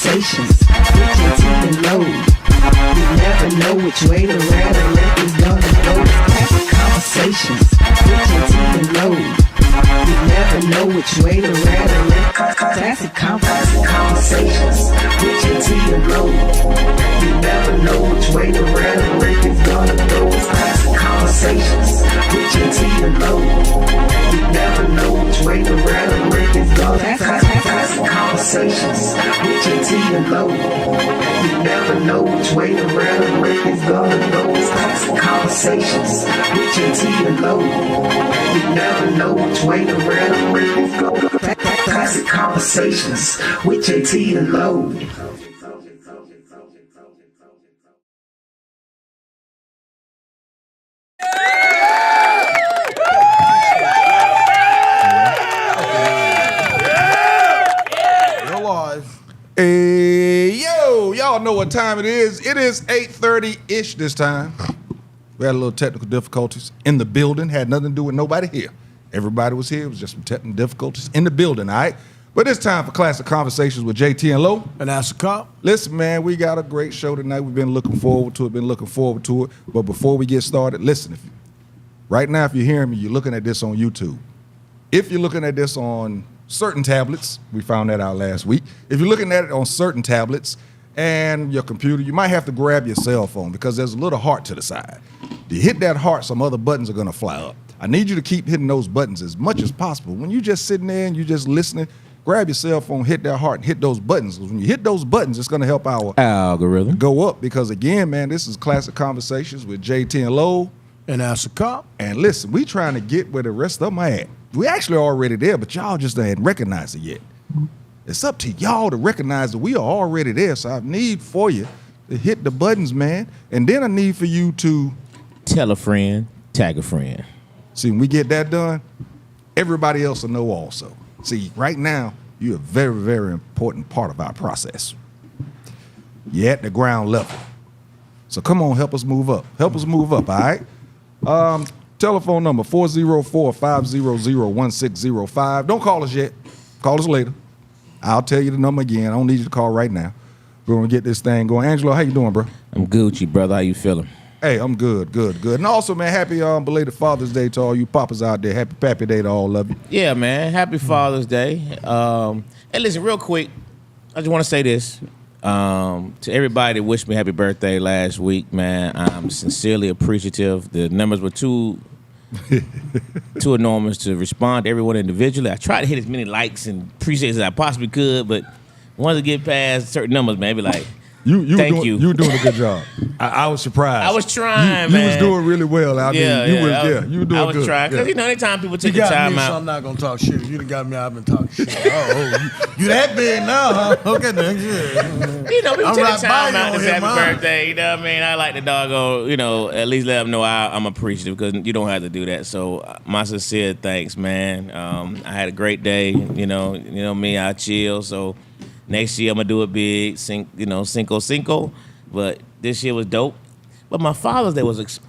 Conversations with Jae Tea and Low. You never know which way the rhetoric is gonna go. Classic Conversations with Jae Tea and Low. You never know which way the rhetoric. Classic Conversations with Jae Tea and Low. You never know which way the rhetoric is gonna go. Classic Conversations with Jae Tea and Low. You never know which way the rhetoric is gonna go. Classic Conversations with Jae Tea and Low. You never know which way the rhetoric is gonna go. Classic Conversations with Jae Tea and Low. You never know which way the rhetoric is gonna go. Classic Conversations with Jae Tea and Low. Hey, yo, y'all know what time it is. It is 8:30-ish this time. We had a little technical difficulties in the building. Had nothing to do with nobody here. Everybody was here. It was just some technical difficulties in the building, all right? But it's time for Classic Conversations with Jae Tea and Low. And that's a cop. Listen, man, we got a great show tonight. We've been looking forward to it, But before we get started, listen, right now, if you're hearing me, you're looking at this on YouTube. If you're looking at this on certain tablets, we found that out last week. If you're looking at it on certain tablets and your computer, you might have to grab your cell phone because there's a little heart to the side. You hit that heart, some other buttons are gonna fly up. I need you to keep hitting those buttons as much as possible. When you're just sitting there and you're just listening, grab your cell phone, hit that heart, and hit those buttons. When you hit those buttons, it's gonna help our algorithm go up because again, man, this is Classic Conversations with Jae Tea and Low. And that's a cop. And listen, we trying to get where the rest of them are at. We actually already there, but y'all just ain't recognized it yet. It's up to y'all to recognize that we are already there. So I need for you to hit the buttons, man. And then I need for you to tell a friend, tag a friend. See, when we get that done, everybody else will know also. See, right now, you're a very, very important part of our process. You're at the ground level. So come on, help us move up. Help us move up, all right? Telephone number 404-500-1605. Don't call us yet. Call us later. I'll tell you the number again. I don't need you to call right now. We're going to get this thing going. Angelo, how you doing, bro? I'm Gucci, brother. How you feeling? Hey, I'm good. And also, man, happy belated Father's Day to all you papas out there. Happy Pappy Day to all of you. Yeah, man. Happy Father's Day. Hey, listen, real quick, I just want to say this. To everybody that wished me happy birthday last week, man, I'm sincerely appreciative. The numbers were too enormous to respond to everyone individually. I tried to hit as many likes and appreciates as I possibly could, but once I get past certain numbers, man, be like, thank you. You were doing a good job. I was surprised. I was trying, man. You was doing really well. I mean, you were doing good. I was trying. Because, anytime people take the time out. So I'm not going to talk shit. If you done got me, I've been talking shit. You that big now, huh? Okay, then, yeah. People take the time out to say happy birthday. You know what I mean? I like the doggone, at least let them know I'm appreciative because you don't have to do that. So my sincere thanks, man. I had a great day. You know me, I chill. So next year I'm gonna do it big, cinco. But this year was dope. But my Father's Day was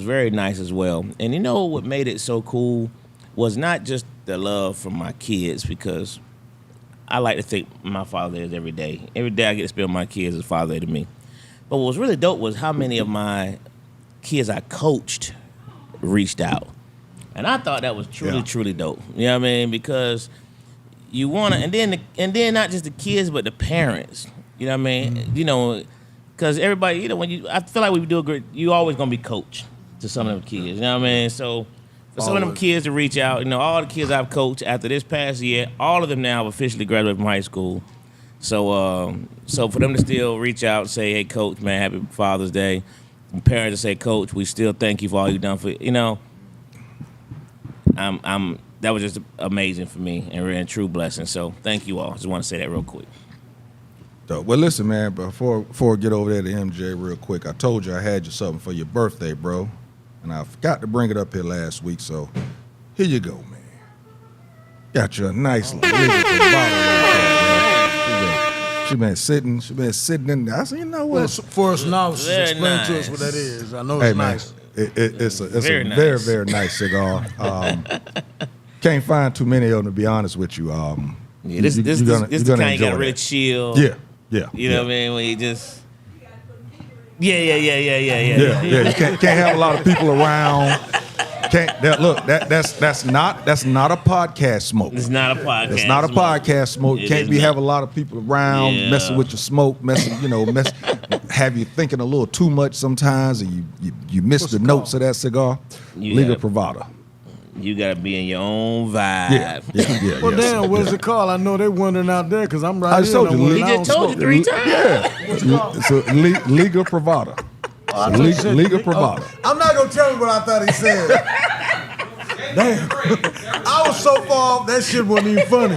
very nice as well. And you know what made it so cool was not just the love from my kids, because I like to think my Father's Day is every day. Every day I get to spend with my kids is Father's Day to me. But what was really dope was how many of my kids I coached reached out. And I thought that was truly dope. You know what I mean? Because you want to, and then not just the kids, but the parents. You know what I mean? Mm-hmm. Because everybody, I feel like when we do a great, you always gonna be coached to some of them kids. You know what I mean? So for some of them kids to reach out, all the kids I've coached after this past year, all of them now have officially graduated from high school. So for them to still reach out and say, "Hey, Coach, man, happy Father's Day," and parents to say, "Coach, we still thank you for all you've done for," that was just amazing for me and a true blessing. So thank you all. Just want to say that real quick. Well, listen, man, before I get over there to MJ real quick, I told you I had you something for your birthday, bro. And I forgot to bring it up here last week, so here you go, man. Got you a nice little bottle right there, She been sitting in there. I said, you know what? For us novices, explain to us what that is. I know it's nice. It's a very, very nice cigar. Can't find too many of them, to be honest with you. This the kind you got really chill. Yeah. Yeah. You know what I mean? When you just. Yeah. Yeah. You can't have a lot of people around. That's not a podcast smoke. It's not a podcast. It's not a podcast smoke. It Can't is be not. have a lot of people around messing with your smoke, have you thinking a little too much sometimes, and you miss the notes of that cigar. Liga Privada. You gotta be in your own vibe. Yeah. Well, damn, what's it called? I know they wondering out there because I'm right I here. told you, and He I just don't told you smoke. 3 times. Yeah. So Liga Privada. Liga Privada. I'm not gonna tell you what I thought he said. Damn, I was so far off that shit wasn't even funny.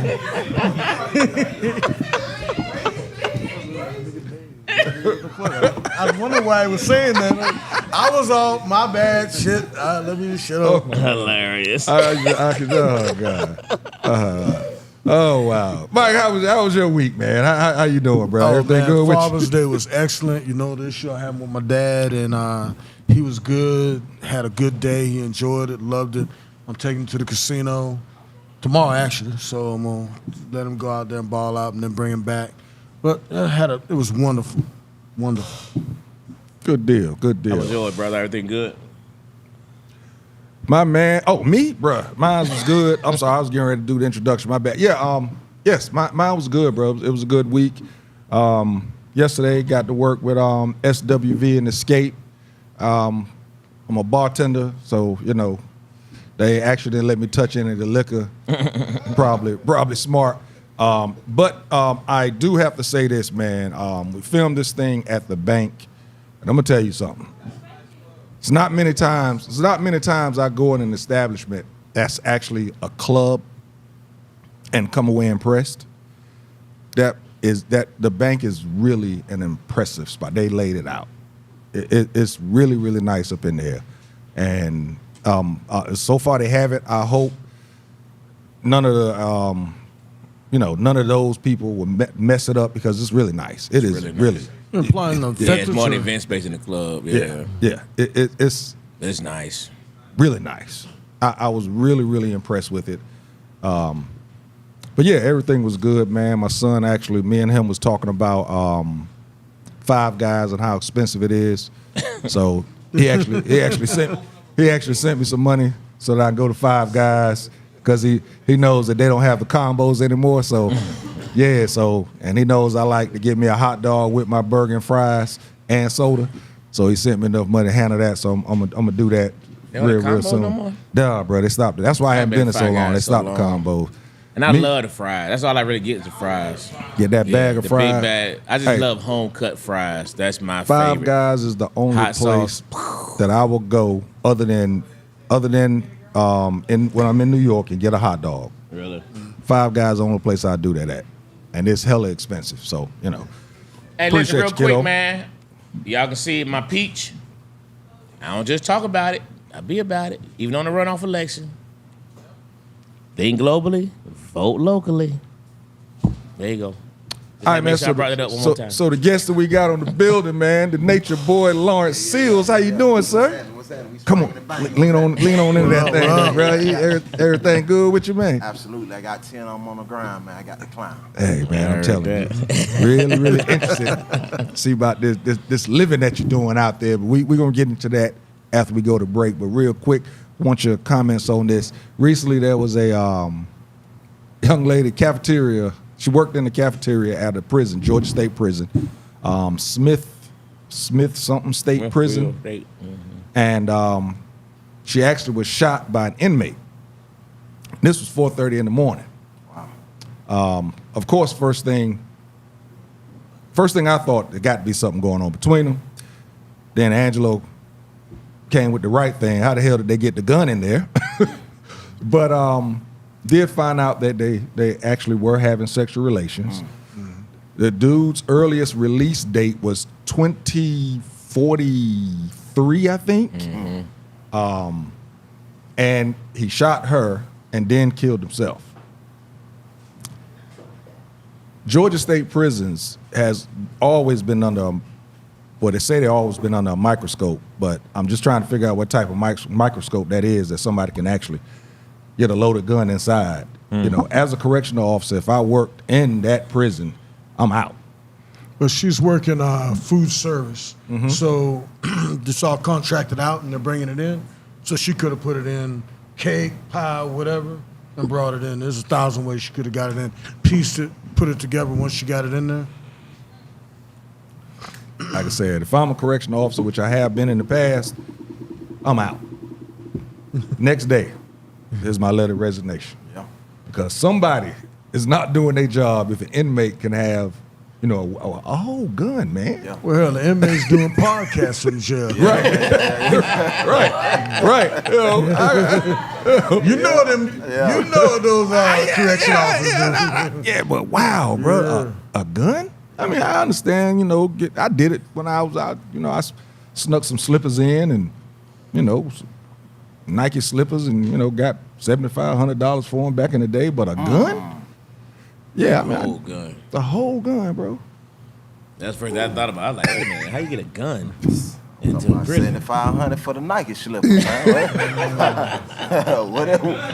I wonder why he was saying that. I was off. My bad. Shit. Let me shut up. Hilarious. Oh God. Oh wow, Mike, how was your week, man? How you doing, bro? Everything man, good with you? Father's Day was excellent. You know, this year I had with my dad, and he was good. Had a good day. He enjoyed it, loved it. I'm taking him to the casino tomorrow, actually. So I'm gonna let him go out there and ball out, and then bring him back. But it was wonderful, wonderful. Good deal. How was yours, brother? Everything good? My man, me, bruh. Mine was good. I'm sorry, I was getting ready to do the introduction. My bad. Yeah, yes, mine was good, bro. It was a good week. Yesterday, got to work with SWV and Escape. I'm a bartender, so they actually didn't let me touch any of the liquor. probably smart. But I do have to say this, man. We filmed this thing at the bank, and I'm gonna tell you something. It's not many times I go in an establishment that's actually a club and come away impressed. That the bank is really an impressive spot. They laid it out. It's really, really nice up in there. And so far they have it. I hope none of those people will mess it up, because it's really nice. It is really. Implying the It's more an event space in the club. Yeah. It's nice. really nice. I was really, really impressed with it. But yeah, everything was good, man. My son me and him was talking about Five Guys and how expensive it is. So he actually sent me some money so that I can go to Five Guys, because he knows that they don't have the combos anymore. So yeah, and he knows I like to get me a hot dog with my burger and fries and soda. So he sent me enough money to handle that. So I'm gonna do that real soon. No more? Nah, bro, they stopped it. That's why I haven't been in so long. They stopped the combos. And I love the fries. That's all I really get is the fries. Get that bag of the fries. Big bag. I just love home cut fries. That's my Five favorite. Guys is the only Hot place sauce. that I will go other than when I'm in New York and get a hot dog. Really? Five Guys is the only place I do that at. And it's hella expensive. So, Hey, listen, Appreciate real you, quick, kiddo. man. Y'all can see my peach. I don't just talk about it. I be about it. Even on the runoff election. Think globally, vote locally. There you go. All right, man. I brought it up one more time. So the guest that we got on the building, man, the nature boy Lawrence Seals. How you doing, sir? What's that? We Come on, lean on into that thing, bro. Everything good with you, man? Absolutely. I got 10. I'm on the grind, man. I got the climb. Hey, man, I'm telling you, really, really interested to see about this living that you're doing out there. But we're gonna get into that after we go to break. But real quick, I want your comments on this. Recently, there was a young lady cafeteria. She worked in the cafeteria at a prison, Georgia State Prison, Smith something State Prison, and she actually was shot by an inmate. This was 4:30 in the morning. Wow. Of course, first thing I thought, there got to be something going on between them. Then Angelo came with the right thing. How the hell did they get the gun in there? But did find out that they actually were having sexual relations. Mm-hmm. The dude's earliest release date was 2043, I think. Mm-hmm. And he shot her and then killed himself. Georgia State Prisons has always been under, well, they say they've always been under a microscope, but I'm just trying to figure out what type of microscope that is that somebody can actually get a loaded gun inside. Mm. As a correctional officer, if I worked in that prison, I'm out. but she's working food service. So it's all contracted out, and they're bringing it in. So she could have put it in cake, pie, whatever, and brought it in. There's 1,000 ways she could have got it in, pieced it, put it together once she got it in there. Like I said, if I'm a correctional officer, which I have been in the past, I'm out. Next day, here's my letter of resignation. Yeah. Because somebody is not doing their job if an inmate can have, a whole gun, man. Yeah. Well, the inmates doing podcasts in jail. Right. You know them. Yeah. You know those correction officers. Yeah, but wow, bro, a gun? I mean, I understand, I did it when I was out, I snuck some slippers in and, some Nike slippers and, got $7,500 for them back in the day, but a gun? Yeah, I mean, Whole gun. the whole gun, bro. That's the first thing I thought about. I was like, hey man, how you get a gun into About prison? $7,500 for the Nike slippers, man.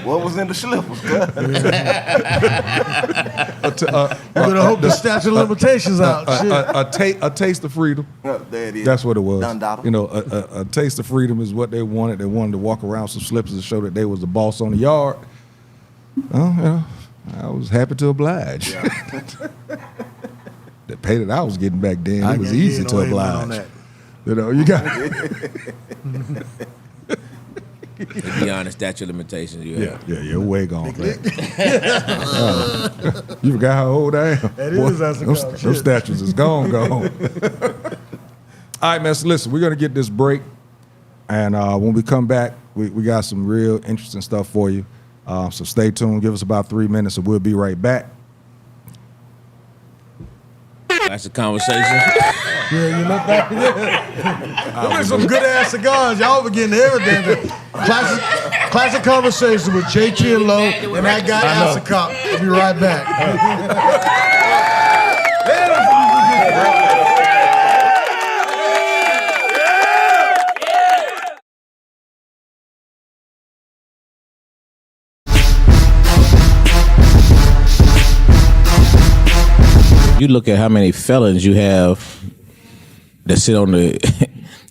What was in the slippers? Better hope the statute of limitations out. Shit. A taste of freedom. There it is. That's what it was. Done, daughter. A taste of freedom is what they wanted. They wanted to walk around some slippers to show that they was the boss on the yard. I was happy to oblige. Yeah. The pay that I was getting back then, it was easy to oblige. You got To be honest, statute of limitations. Yeah, you're way gone. You forgot how old I am. That is those statues is gone. All right, man. So listen, we're gonna get this break, and when we come back, we got some real interesting stuff for you. So stay tuned. Give us about 3 minutes, and we'll be right back. Classic Konversations. Yeah, you look back there. Them are some good ass cigars. Y'all were getting everything. Classic Konversations with Jae Tea and Low and that guy Asacop. We'll be right back. You look at how many felons you have that sit on the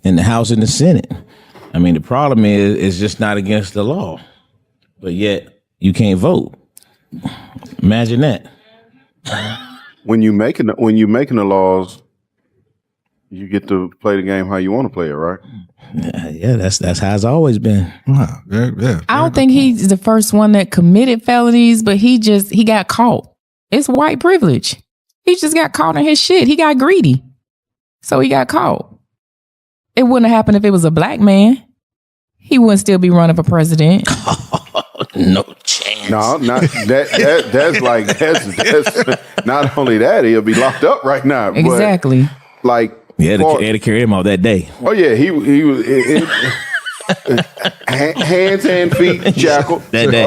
in the House and the Senate. I mean, the problem is it's just not against the law, but yet you can't vote. Imagine that. When you making the laws, you get to play the game how you want to play it, right? Yeah, that's how it's always been. Yeah. I don't think he's the first one that committed felonies, but he got caught. It's white privilege. He just got caught in his shit. He got greedy. So he got caught. It wouldn't have happened if it was a black man. He wouldn't still be running for president. No chance. No, not that. That's not only that, he'll be locked up right now. Exactly. But like, Yeah, they had to carry him off that day. oh yeah, he was hands and feet shackled That day.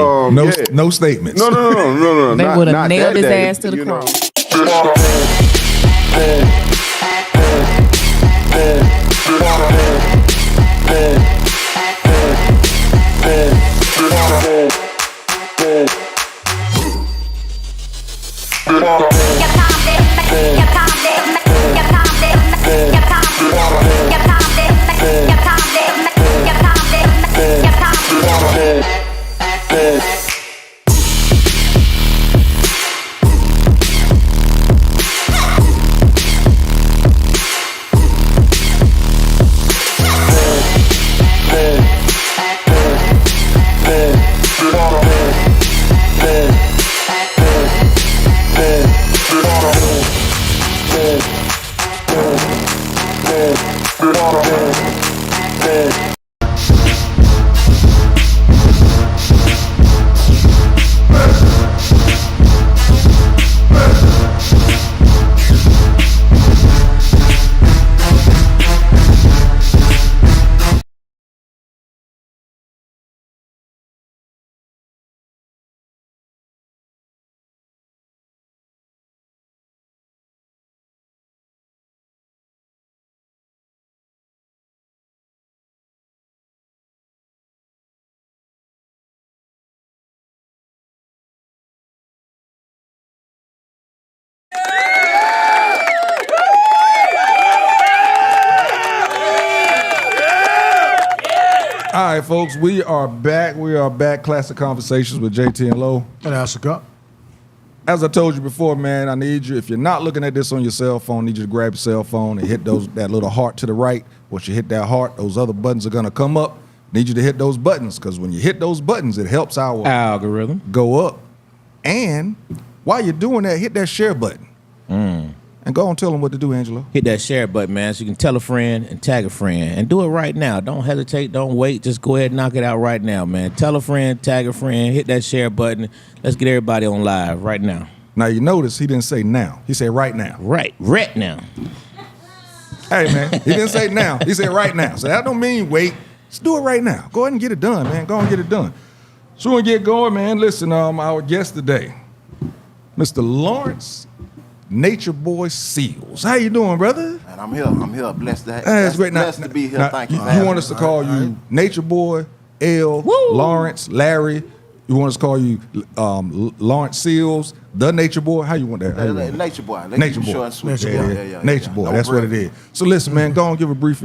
No statements. No. They would have nailed his day, ass to the you know. cross. All right, folks, we are back. We are back. Classic Conversations with Jae Tea and Low. And that's a cup. As I told you before, man, I need you, if you're not looking at this on your cell phone, I need you to grab your cell phone and hit that little heart to the right. Once you hit that heart, those other buttons are going to come up. Need you to hit those buttons, because when you hit those buttons, it helps our Algorithm go up. And while you're doing that, hit that share button. And go on, tell them what to do, Angelo. Hit that share button, man, so you can tell a friend and tag a friend. And do it right now. Don't hesitate. Don't wait. Just go ahead and knock it out right now, man. Tell a friend, tag a friend, hit that share button. Let's get everybody on live right now. Now, you notice he didn't say now. He said right now. Right now. Hey, man, he didn't say now. He said right now. So that don't mean wait. Just do it right now. Go ahead and get it done, man. Go and get it done. So we're going to get going, man. Listen, our guest today, Mr. Lawrence Nature Boy Seals. How you doing, brother? And I'm here. Blessed to That's great. Blessed to be here. Now, Thank you. You want us to call you Nature Boy, L, Lawrence, Larry. You want us to call you Lawrence Seals, the Nature Boy? How you want that? How you want Nature Boy. Nature Boy. Short and sweet. Yeah. Nature Boy. No That's break. what it is. So listen, man, go and give a brief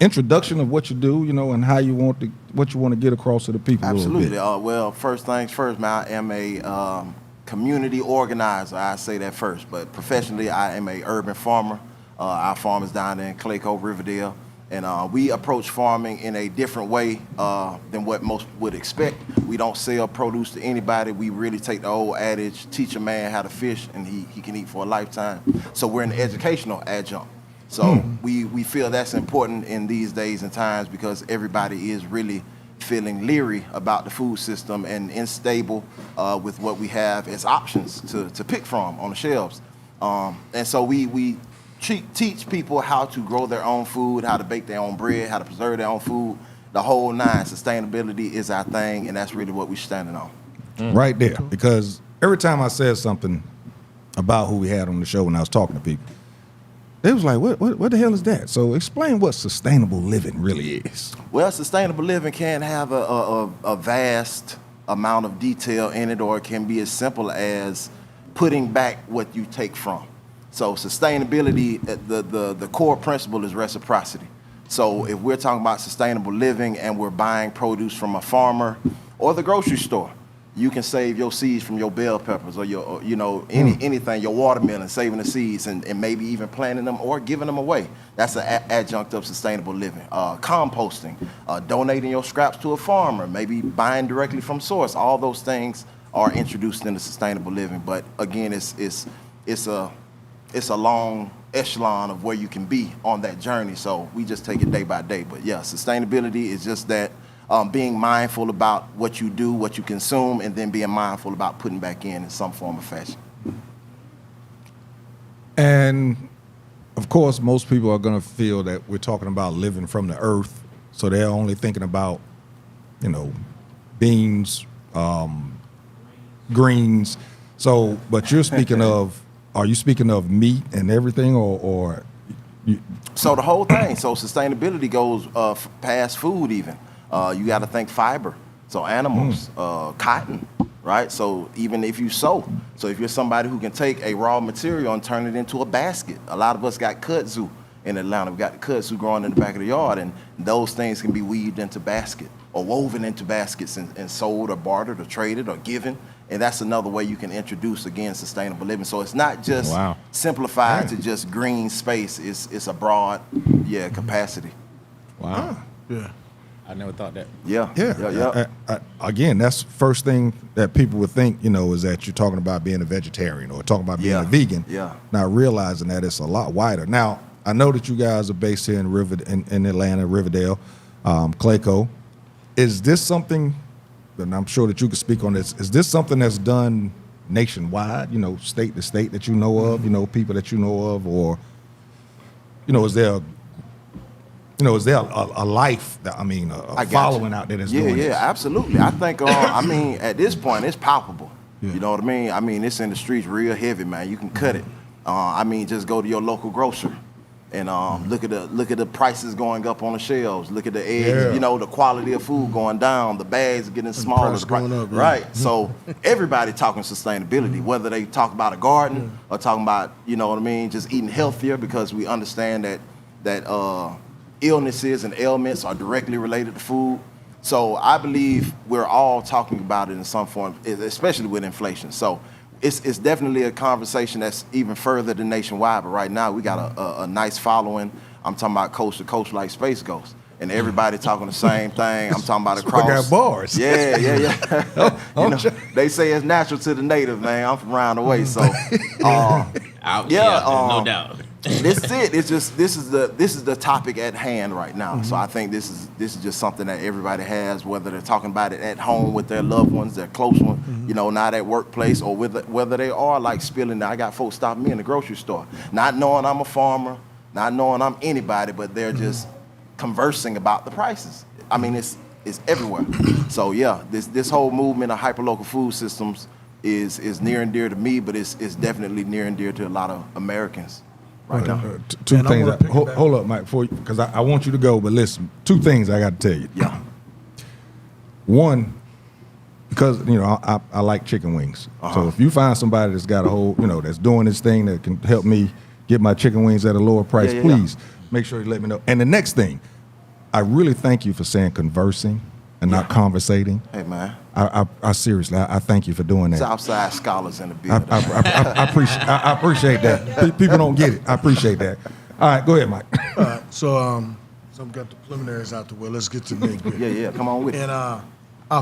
introduction of what you do, and how you want to get across to the people. Absolutely. Well, first things first, man. I am a community organizer. I say that first, but professionally, I am a urban farmer. Our farm is down there in Clayco, Riverdale, and we approach farming in a different way than what most would expect. We don't sell produce to anybody. We really take the old adage, teach a man how to fish, and he can eat for a lifetime. So we're an educational adjunct. So we feel that's important in these days and times, because everybody is really feeling leery about the food system and unstable with what we have as options to pick from on the shelves. And so we teach people how to grow their own food, how to bake their own bread, how to preserve their own food, the whole nine. Sustainability is our thing, and that's really what we're standing on. Right there, because every time I said something about who we had on the show when I was talking to people, they was like, what the hell is that? So explain what sustainable living really is. Well, sustainable living can have a vast amount of detail in it, or it can be as simple as putting back what you take from. So sustainability, the core principle is reciprocity. So if we're talking about sustainable living and we're buying produce from a farmer or the grocery store, you can save your seeds from your bell peppers or your, anything, your watermelon, saving the seeds and maybe even planting them or giving them away. That's an adjunct of sustainable living. Composting, donating your scraps to a farmer, maybe buying directly from source. All those things are introduced into sustainable living. But again, it's a long echelon of where you can be on that journey. So we just take it day by day. But yeah, sustainability is just that. Being mindful about what you do, what you consume, and then being mindful about putting back in some form of fashion. And of course, most people are going to feel that we're talking about living from the earth, so they're only thinking about, beans, greens. So, but you're speaking of, are you speaking of meat and everything, or So the whole thing. So sustainability goes past food even. You got to think fiber, so animals, cotton, right? So even if you sew, so if you're somebody who can take a raw material and turn it into a basket, a lot of us got kudzu in Atlanta. We got the kudzu growing in the back of the yard, and those things can be weaved into basket or woven into baskets and sold or bartered or traded or given. And that's another way you can introduce, again, sustainable living. So it's not just simplified to just green space. It's a broad, capacity. Wow. Yeah. I never thought that. Yeah. Again, that's first thing that people would think, is that you're talking about being a vegetarian or talking about being a vegan. Yeah. Not realizing that it's a lot wider. Now, I know that you guys are based here in Atlanta, Riverdale, Clayco. Is this something, and I'm sure that you could speak on this, is this something that's done nationwide, state to state that you know of, people that you know of, or, is there a life that, a following out there that's doing this? Yeah, absolutely. I think, at this point, it's palpable. Yeah. You know what I mean? It's in the streets real heavy, man. You can cut it. Just go to your local grocer and look at the prices going up on the shelves. Look at the eggs, the quality of food going down. The bags are getting smaller. Price going up, right. So everybody talking sustainability, whether they talk about a garden or talking about, just eating healthier, because we understand that illnesses and ailments are directly related to food. So I believe we're all talking about it in some form, especially with inflation. So it's definitely a conversation that's even further than nationwide. But right now we got a nice following. I'm talking about coast to coast like Space Ghost. And everybody talking the same thing. I'm talking about across. I got bars. Yeah. You know, they say it's natural to the native, man. I'm from around the way, so no doubt. This is it. It's just this is the topic at hand right now. So I think this is just something that everybody has, whether they're talking about it at home with their loved ones, their close ones, you know, not at workplace, or whether they are like spilling. I got folks stopping me in the grocery store, not knowing I'm a farmer, not knowing I'm anybody, but they're just conversing about the prices. I mean, it's everywhere. So yeah, this whole movement of hyperlocal food systems is near and dear to me, but it's definitely near and dear to a lot of Americans right now. Two things. Hold up, Mike, because I want you to go, but listen, two things I got to tell you. Yeah. One, because you know I like chicken wings. So if you find somebody that's got a whole, you know, that's doing this thing that can help me get my chicken wings at a lower price, please make sure you let me know. And the next thing, I really thank you for saying conversing and not conversating. Hey man, I seriously, I thank you for doing that. Southside scholars in the building. I appreciate that. People don't get it. I appreciate that. All right, go ahead, Mike. All right, so I've got the preliminaries out the way. Let's get to the nitty-gritty. Yeah, come on with it. And I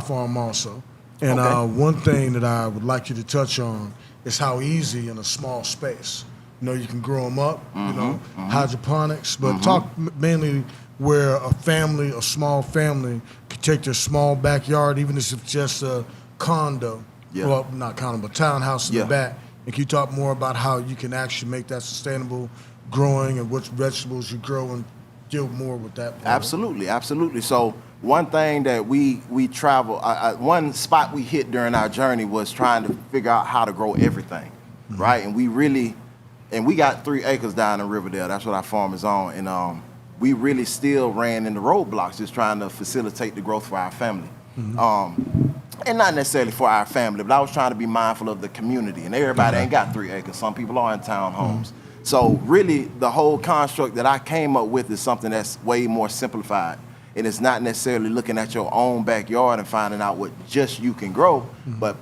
farm also. And Okay. one thing that I would like you to touch on is how easy in a small space. You know, you can grow them up, you know, hydroponics, but talk mainly where a small family could take their small backyard, even if it's just a condo, well, not condo, but townhouse in the back. And can you talk more about how you can actually make that sustainable growing and which vegetables you grow and deal more with that part? Absolutely. So one thing that we travel, one spot we hit during our journey was trying to figure out how to grow everything, right? And we got 3 acres down in Riverdale. That's what our farm is on. And we really still ran into roadblocks just trying to facilitate the growth for our family. And not necessarily for our family, but I was trying to be mindful of the community. And everybody ain't got 3 acres. Some people are in townhomes. So really, the whole construct that I came up with is something that's way more simplified. And it's not necessarily looking at your own backyard and finding out what just you can grow, but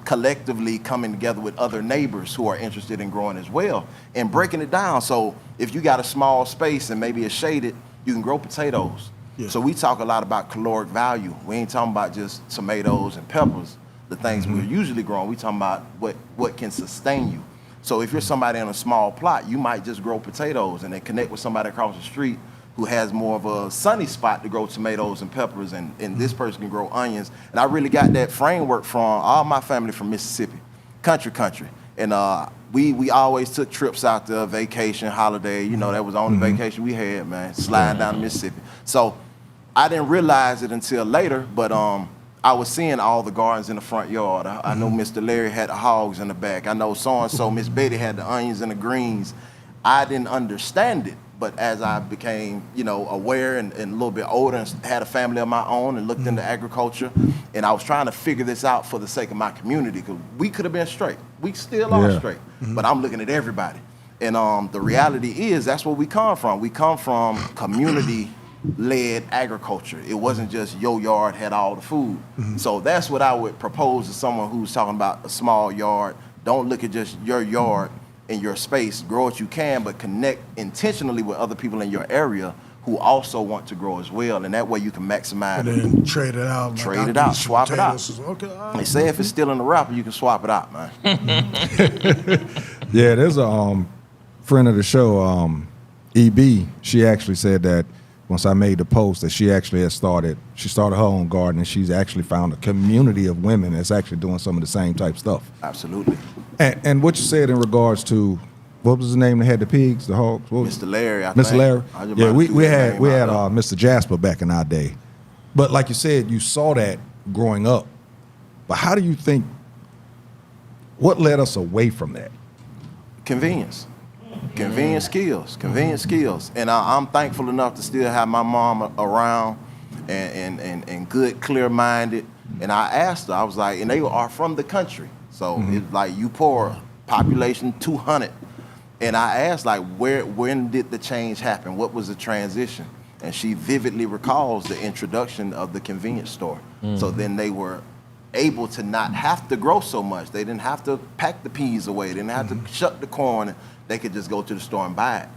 collectively coming together with other neighbors who are interested in growing as well and breaking it down. So if you got a small space and maybe it's shaded, you can grow potatoes. Yeah. So we talk a lot about caloric value. We ain't talking about just tomatoes and peppers, the things we're usually growing. We talking about what can sustain you. So if you're somebody in a small plot, you might just grow potatoes and then connect with somebody across the street who has more of a sunny spot to grow tomatoes and peppers, and this person can grow onions. And I really got that framework from all my family from Mississippi, country. And we always took trips out there, vacation, holiday. You know, that was the only vacation we had, man, sliding down to Mississippi. So I didn't realize it until later, but I was seeing all the gardens in the front yard. I know Mr. Larry had the hogs in the back. I know so-and-so, Miss Betty had the onions and the greens. I didn't understand it. But as I became, you know, aware and a little bit older and had a family of my own and looked into agriculture, and I was trying to figure this out for the sake of my community, because we could have been straight. We still are straight. But I'm looking at everybody. And the reality is that's where we come from. We come from community-led agriculture. It wasn't just your yard had all the food. So that's what I would propose to someone who's talking about a small yard. Don't look at just your yard in your space, grow what you can, but connect intentionally with other people in your area who also want to grow as well, and that way you can maximize And then trade it out. Trade it out, swap it out. Okay, all right. They say if it's still in the wrapper, you can swap it out, man. Yeah, there's a friend of the show, EB. She actually said that once I made the post that she actually started her own garden, and she's actually found a community of women that's actually doing some of the same type stuff. Absolutely. And what you said in regards to, what was his name that had the pigs, the hogs? Mr. Larry, I Mr. think. Larry. Yeah, we had out Mr. Jasper back in our day. But like you said, you saw that growing up. But how do you think, what led us away from that? Convenience skills. And I'm thankful enough to still have my mom around and good, clear-minded. And I asked her, I was like, and they are from the country. So it's like you poor, population 200. And I asked, like, when did the change happen? What was the transition? And she vividly recalls the introduction of the convenience store. So then they were able to not have to grow so much. They didn't have to pack the peas away. They didn't have to shuck the corn. They could just go to the store and buy it.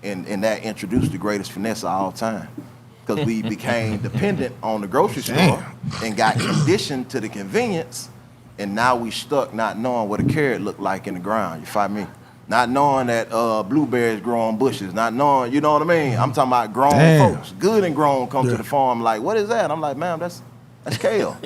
And that introduced the greatest finesse of all time. Because we became dependent on the grocery store and got conditioned to the convenience. And now we stuck not knowing what a carrot looked like in the ground. You follow me? Not knowing that blueberries grow on bushes. Not knowing, you know what I mean? I'm talking about grown folks. Good and grown come to the farm like, what is that? I'm like, ma'am, that's kale.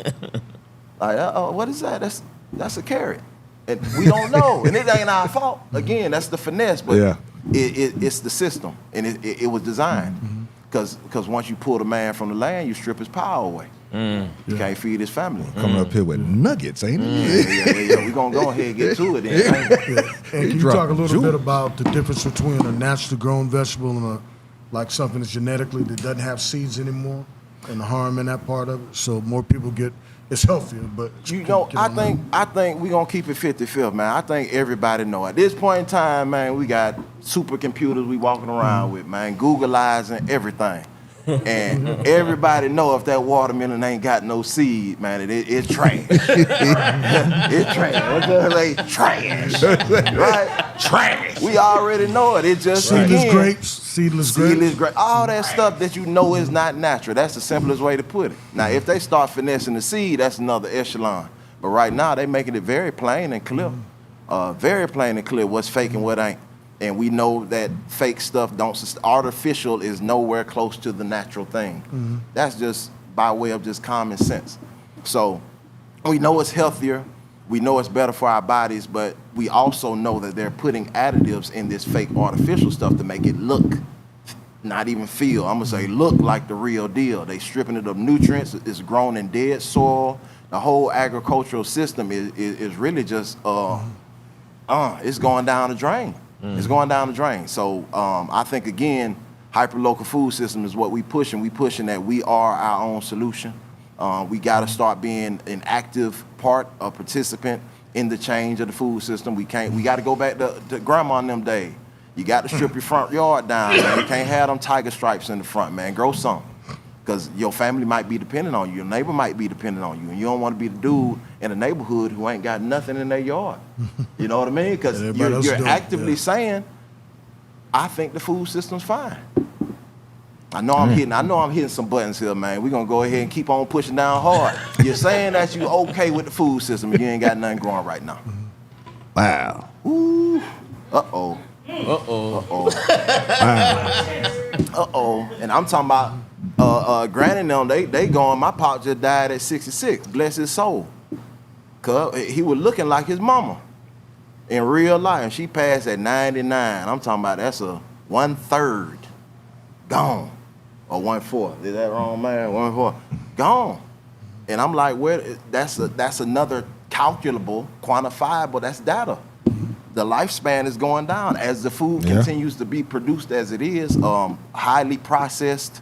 Like, what is that? That's a carrot. And we don't know. And it ain't our fault. Again, that's the finesse. But it's the system. And it was designed. Because once you pull the man from the land, you strip his power away. You can't feed his family. Coming up here with nuggets, ain't it? Yeah. We're going to go ahead and get to it then. And can you talk a little bit about the difference between a naturally grown vegetable and like something that's genetically that doesn't have seeds anymore, and the harm in that part of it? So more people it's healthier, but you know, I think we're gonna keep it 50-50, man. I think everybody know at this point in time, man, we got supercomputers we walking around with, man, Googleizing everything. And everybody know if that watermelon ain't got no seed, man, it's trash. It's trash. It's trash. Right? Trash. We already know it. It's just seedless grapes. All that stuff that you know is not natural. That's the simplest way to put it. Now, if they start finessing the seed, that's another echelon. But right now, they making it very plain and clear. Very plain and clear what's fake and what ain't. And we know that fake stuff artificial is nowhere close to the natural thing. That's just by way of just common sense. So we know it's healthier. We know it's better for our bodies, but we also know that they're putting additives in this fake artificial stuff to make it look, not even feel, I'm gonna say look like the real deal. They stripping it of nutrients. It's grown in dead soil. The whole agricultural system is really just, it's going down the drain. It's going down the drain. So I think, again, hyperlocal food system is what we pushing. We pushing that we are our own solution. We got to start being an active part, a participant in the change of the food system. We got to go back to grandma in them days. You got to strip your front yard down, man. You can't have them tiger stripes in the front, man. Grow some. Because your family might be dependent on you. Your neighbor might be dependent on you. And you don't want to be the dude in a neighborhood who ain't got nothing in their yard. You know what I mean? Because you're actively saying, I think the food system's fine. I know I'm hitting some buttons here, man. We're going to go ahead and keep on pushing down hard. You're saying that you okay with the food system and you ain't got nothing growing right now. Wow. Ooh. Uh-oh. And I'm talking about Granny and them, they going, my pop just died at 66, bless his soul. Cause he was looking like his mama in real life. And she passed at 99. I'm talking about that's a 1/3 gone. Or 1/4. Is that wrong, man? 1/4. Gone. And I'm like, that's another calculable, quantifiable, that's data. The lifespan is going down as the food continues to be produced as it is, highly processed,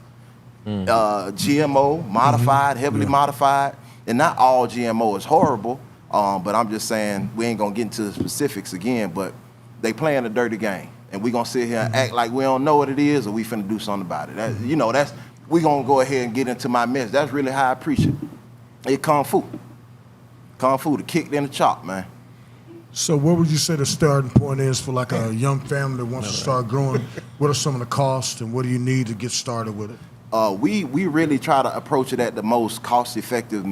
GMO, modified, heavily modified. And not all GMO is horrible, but I'm just saying we ain't gonna get into the specifics again, but they playing a dirty game. And we gonna sit here and act like we don't know what it is or we finna do something about it. We gonna go ahead and get into my mess. That's really how I preach it. It's Kung Fu. Kung Fu, the kick then the chop, man. So what would you say the starting point is for like a young family that wants to start growing? What are some of the costs and what do you need to get started with it? We really try to approach it at the most cost-effective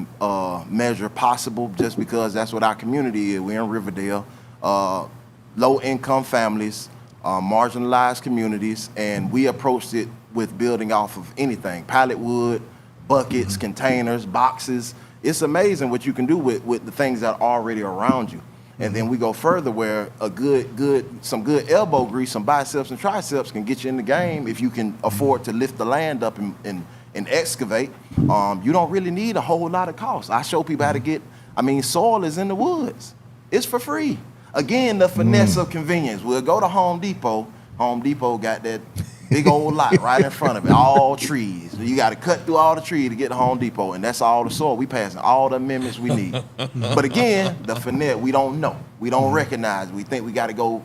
measure possible, just because that's what our community is. We're in Riverdale, low-income families, marginalized communities, and we approached it with building off of anything: pallet wood, buckets, containers, boxes. It's amazing what you can do with the things that are already around you. And then we go further where some good elbow grease, some biceps and triceps can get you in the game if you can afford to lift the land up and excavate. You don't really need a whole lot of cost. I show people how to soil is in the woods. It's for free. Again, the finesse of convenience. We'll go to Home Depot. Home Depot got that big old lot right in front of it, all trees. You got to cut through all the trees to get to Home Depot, and that's all the soil. We passing all the amendments we need. But again, the finesse, we don't know. We don't recognize. We think we got to go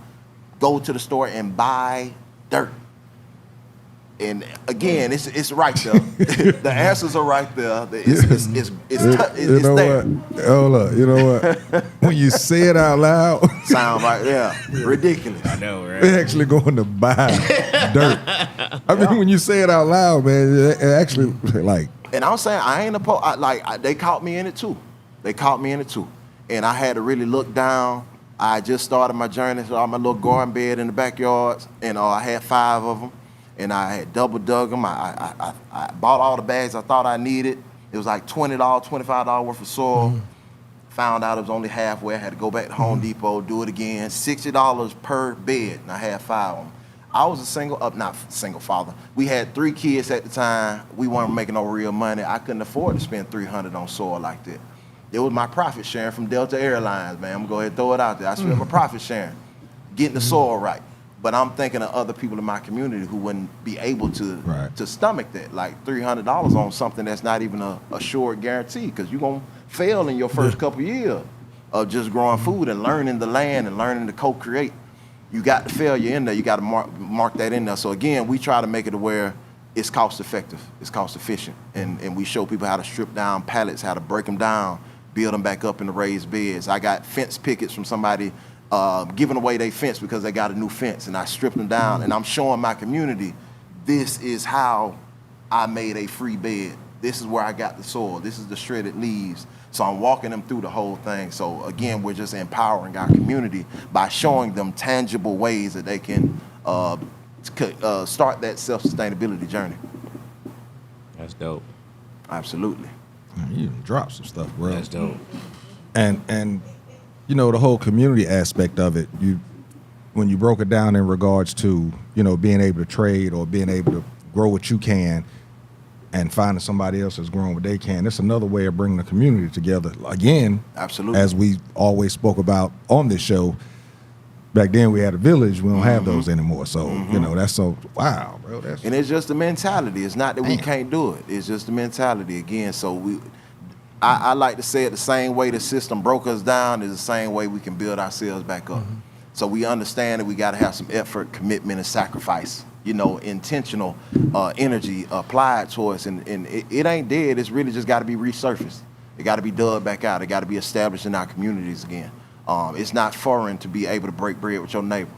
go to the store and buy dirt. And again, it's right there. The answers are right there. It's know there. what? Hold up. You know what? When you say it out loud, Sound right, yeah. Ridiculous. I know, right? they're actually going to buy dirt. I mean, when you say it out loud, man, it actually like. And I'm saying I ain't they caught me in it too. And I had to really look down. I just started my journey, so I had my little garden bed in the backyard, and I had 5 of them. And I had double dug them. I bought all the bags I thought I needed. It was like $20, $25 worth of soil. Found out it was only halfway. I had to go back to Home Depot, do it again. $60 per bed, and I had 5 of them. I was not single father. We had 3 kids at the time. We weren't making no real money. I couldn't afford to spend $300 on soil like that. It was my profit sharing from Delta Airlines, man. I'm gonna go ahead and throw it out there. I spent my profit sharing, getting the soil right. But I'm thinking of other people in my community who wouldn't be able to stomach that, like $300 on something that's not even a sure guarantee, because you're going to fail in your first couple years of just growing food and learning the land and learning to co-create. You got the failure in there. You got to mark that in there. So again, we try to make it to where it's cost effective, it's cost efficient, and we show people how to strip down pallets, how to break them down, build them back up in the raised beds. I got fence pickets from somebody giving away their fence because they got a new fence, and I stripped them down, and I'm showing my community, this is how I made a free bed. This is where I got the soil. This is the shredded leaves. So I'm walking them through the whole thing. So again, we're just empowering our community by showing them tangible ways that they can start that self-sustainability journey. That's dope. Absolutely. You done dropped some stuff, bro. That's dope. And you know, the whole community aspect of it, when you broke it down in regards to, you know, being able to trade or being able to grow what you can and finding somebody else that's growing what they can, it's another way of bringing the community together. Again, absolutely, as we always spoke about on this show, back then we had a village, we don't have those anymore. So, you know, that's so, wow, bro. And it's just the mentality. It's not that we can't do it. It's just the mentality again. So I like to say it the same way the system broke us down is the same way we can build ourselves back up. So we understand that we got to have some effort, commitment, and sacrifice, you know, intentional energy applied towards, and it ain't dead. It's really just got to be resurfaced. It got to be dug back out. It got to be established in our communities again. It's not foreign to be able to break bread with your neighbor.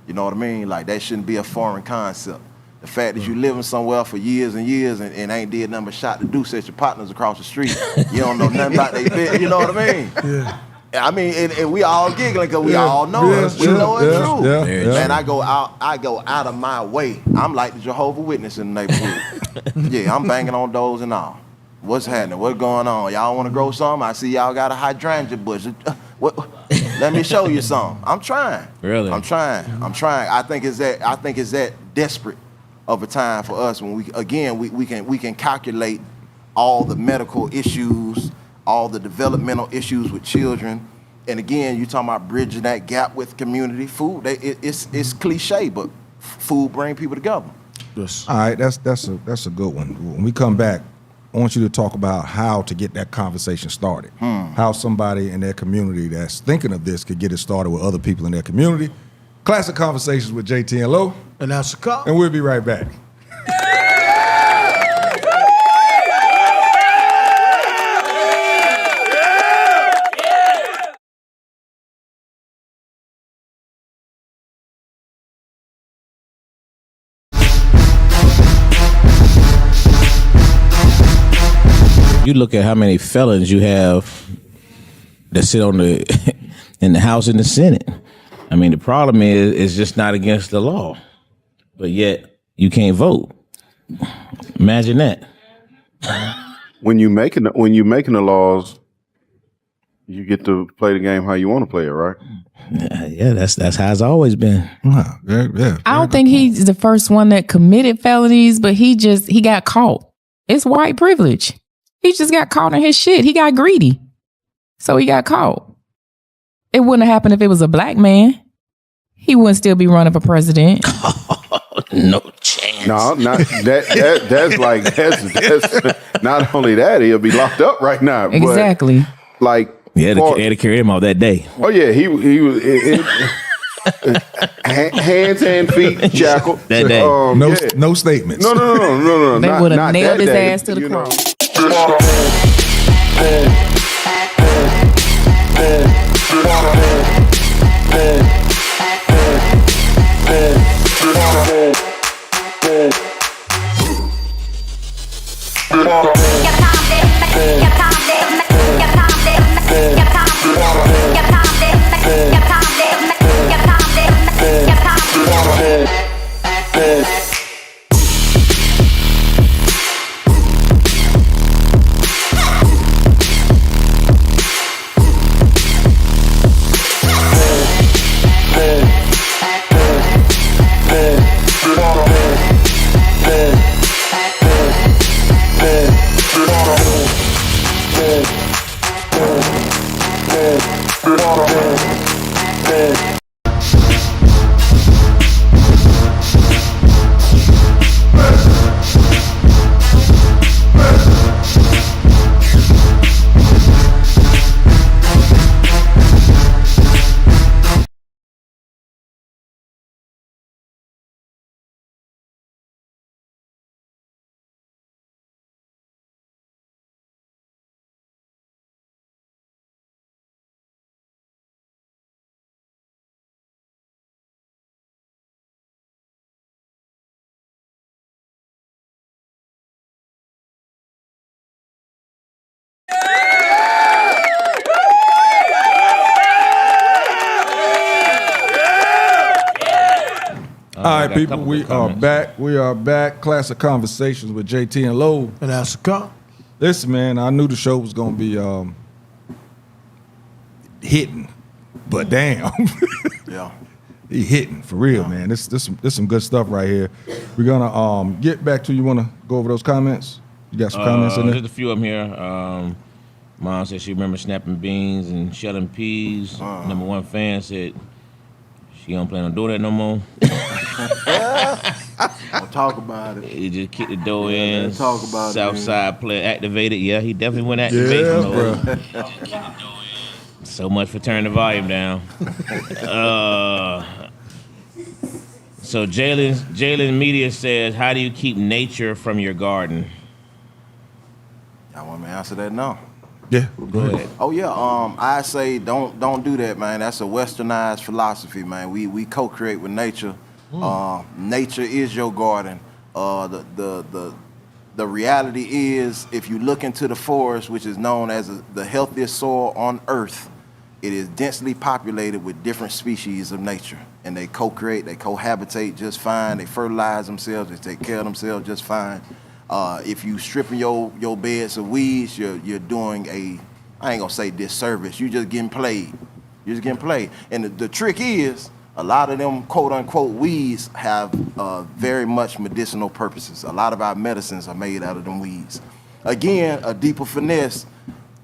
You know what I mean? Like, that shouldn't be a foreign concept. The fact that you living somewhere for years and years and ain't did nothing but shot the deuce at your partners across the street. You don't know nothing about their business. You know what I mean? Yeah. I mean, and we all giggling because we all know it. We know it's true. And I go out of my way. I'm like the Jehovah's Witness in the neighborhood. Yeah, I'm banging on doors and all. What's happening? What's going on? Y'all want to grow something? I see y'all got a hydrangea bush. Let me show you something. I'm trying. Really? I'm trying. I think it's that desperate of a time for us when we can calculate all the medical issues, all the developmental issues with children, and again, you talking about bridging that gap with community. Food, it's cliche, but food bring people together. Yes. All right, that's a good one. When we come back, I want you to talk about how to get that conversation started. How somebody in their community that's thinking of this could get it started with other people in their community. Classic Conversations with Jae Tea and Lo. And that's a call. And we'll be right back. You look at how many felons you have that sit on in the House and the Senate. I mean, the problem is it's just not against the law, but yet you can't vote. Imagine that. When you making the laws, you get to play the game how you want to play it, right? Yeah, that's how it's always been. Yeah. I don't think he's the first one that committed felonies, but he got caught. It's white privilege. He just got caught in his shit. He got greedy. So he got caught. It wouldn't have happened if it was a black man. He wouldn't still be running for president. No chance. No, not that. That's not only that, he'll be locked up right now. Exactly. But, like, yeah, they had to carry him out that day. Oh yeah, he was. Hands and feet shackled. That day. No statements. No. They not, would have not nailed that his day, ass to the you know. cross. All right, people, we are back. We are back. Classic Conversations with Jae Tea and Low. And that's a cop. Listen, man, I knew the show was going to be hitting, but damn. Yeah. He hitting, for real, man. This some good stuff right here. We're going to get back to, you want to go over those comments? You got some comments in there? There's a few of them here. Mom said she remembers snapping beans and shelling peas. Number one fan said she don't plan on doing that no more. I'll talk about it. He just kicked the door in. let's talk about it, Southside player activated. Yeah, he definitely went activated. Yeah, bro. So much for turning the volume down. So Jalen Media says, how do you keep nature from your garden? Y'all want me to answer that now? Yeah. Go ahead. Oh yeah, I say don't do that, man. That's a westernized philosophy, man. We co-create with nature. Nature is your garden. The reality is, if you look into the forest, which is known as the healthiest soil on earth, it is densely populated with different species of nature, and they co-create, they cohabitate just fine. They fertilize themselves, they take care of themselves just fine. If you stripping your beds of weeds, you're doing I ain't gonna say disservice. You just getting played. You're just getting played. And the trick is, a lot of them quote unquote weeds have very much medicinal purposes. A lot of our medicines are made out of them weeds. Again, a deeper finesse.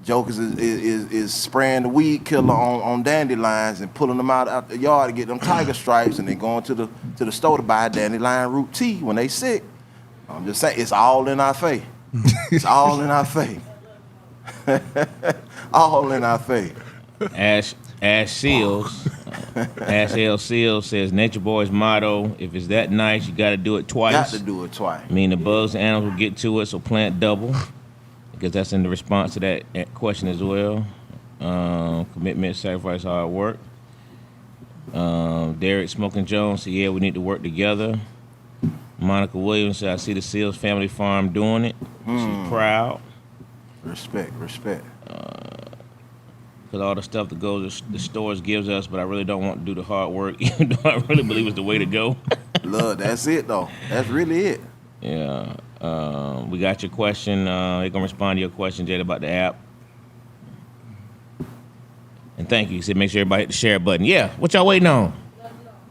Jokers is spraying the weed killer on dandelions and pulling them out the yard to get them tiger stripes, and then going to the store to buy dandelion root tea when they sick. I'm just saying, it's all in our face. It's all in our face. All in our face. Ash Seals, Ash L. Seals says, Nature Boy's motto, if it's that nice, you got to do it twice. Got to do it twice. I mean, the bugs and animals will get to it, so plant double. Because that's in the response to that question as well. Commitment, sacrifice, hard work. Derek Smoking Jones said, yeah, we need to work together. Monica Williams said, I see the Seals family farm doing it. She's proud. Respect. Because all the stuff that goes, the stores gives us, but I really don't want to do the hard work, even though I really believe it's the way to go. Look, that's it, though. That's really it. Yeah. We got your question. They're going to respond to your question, Jada, about the app. And thank you. He said, make sure everybody hit the share button. Yeah. What y'all waiting on?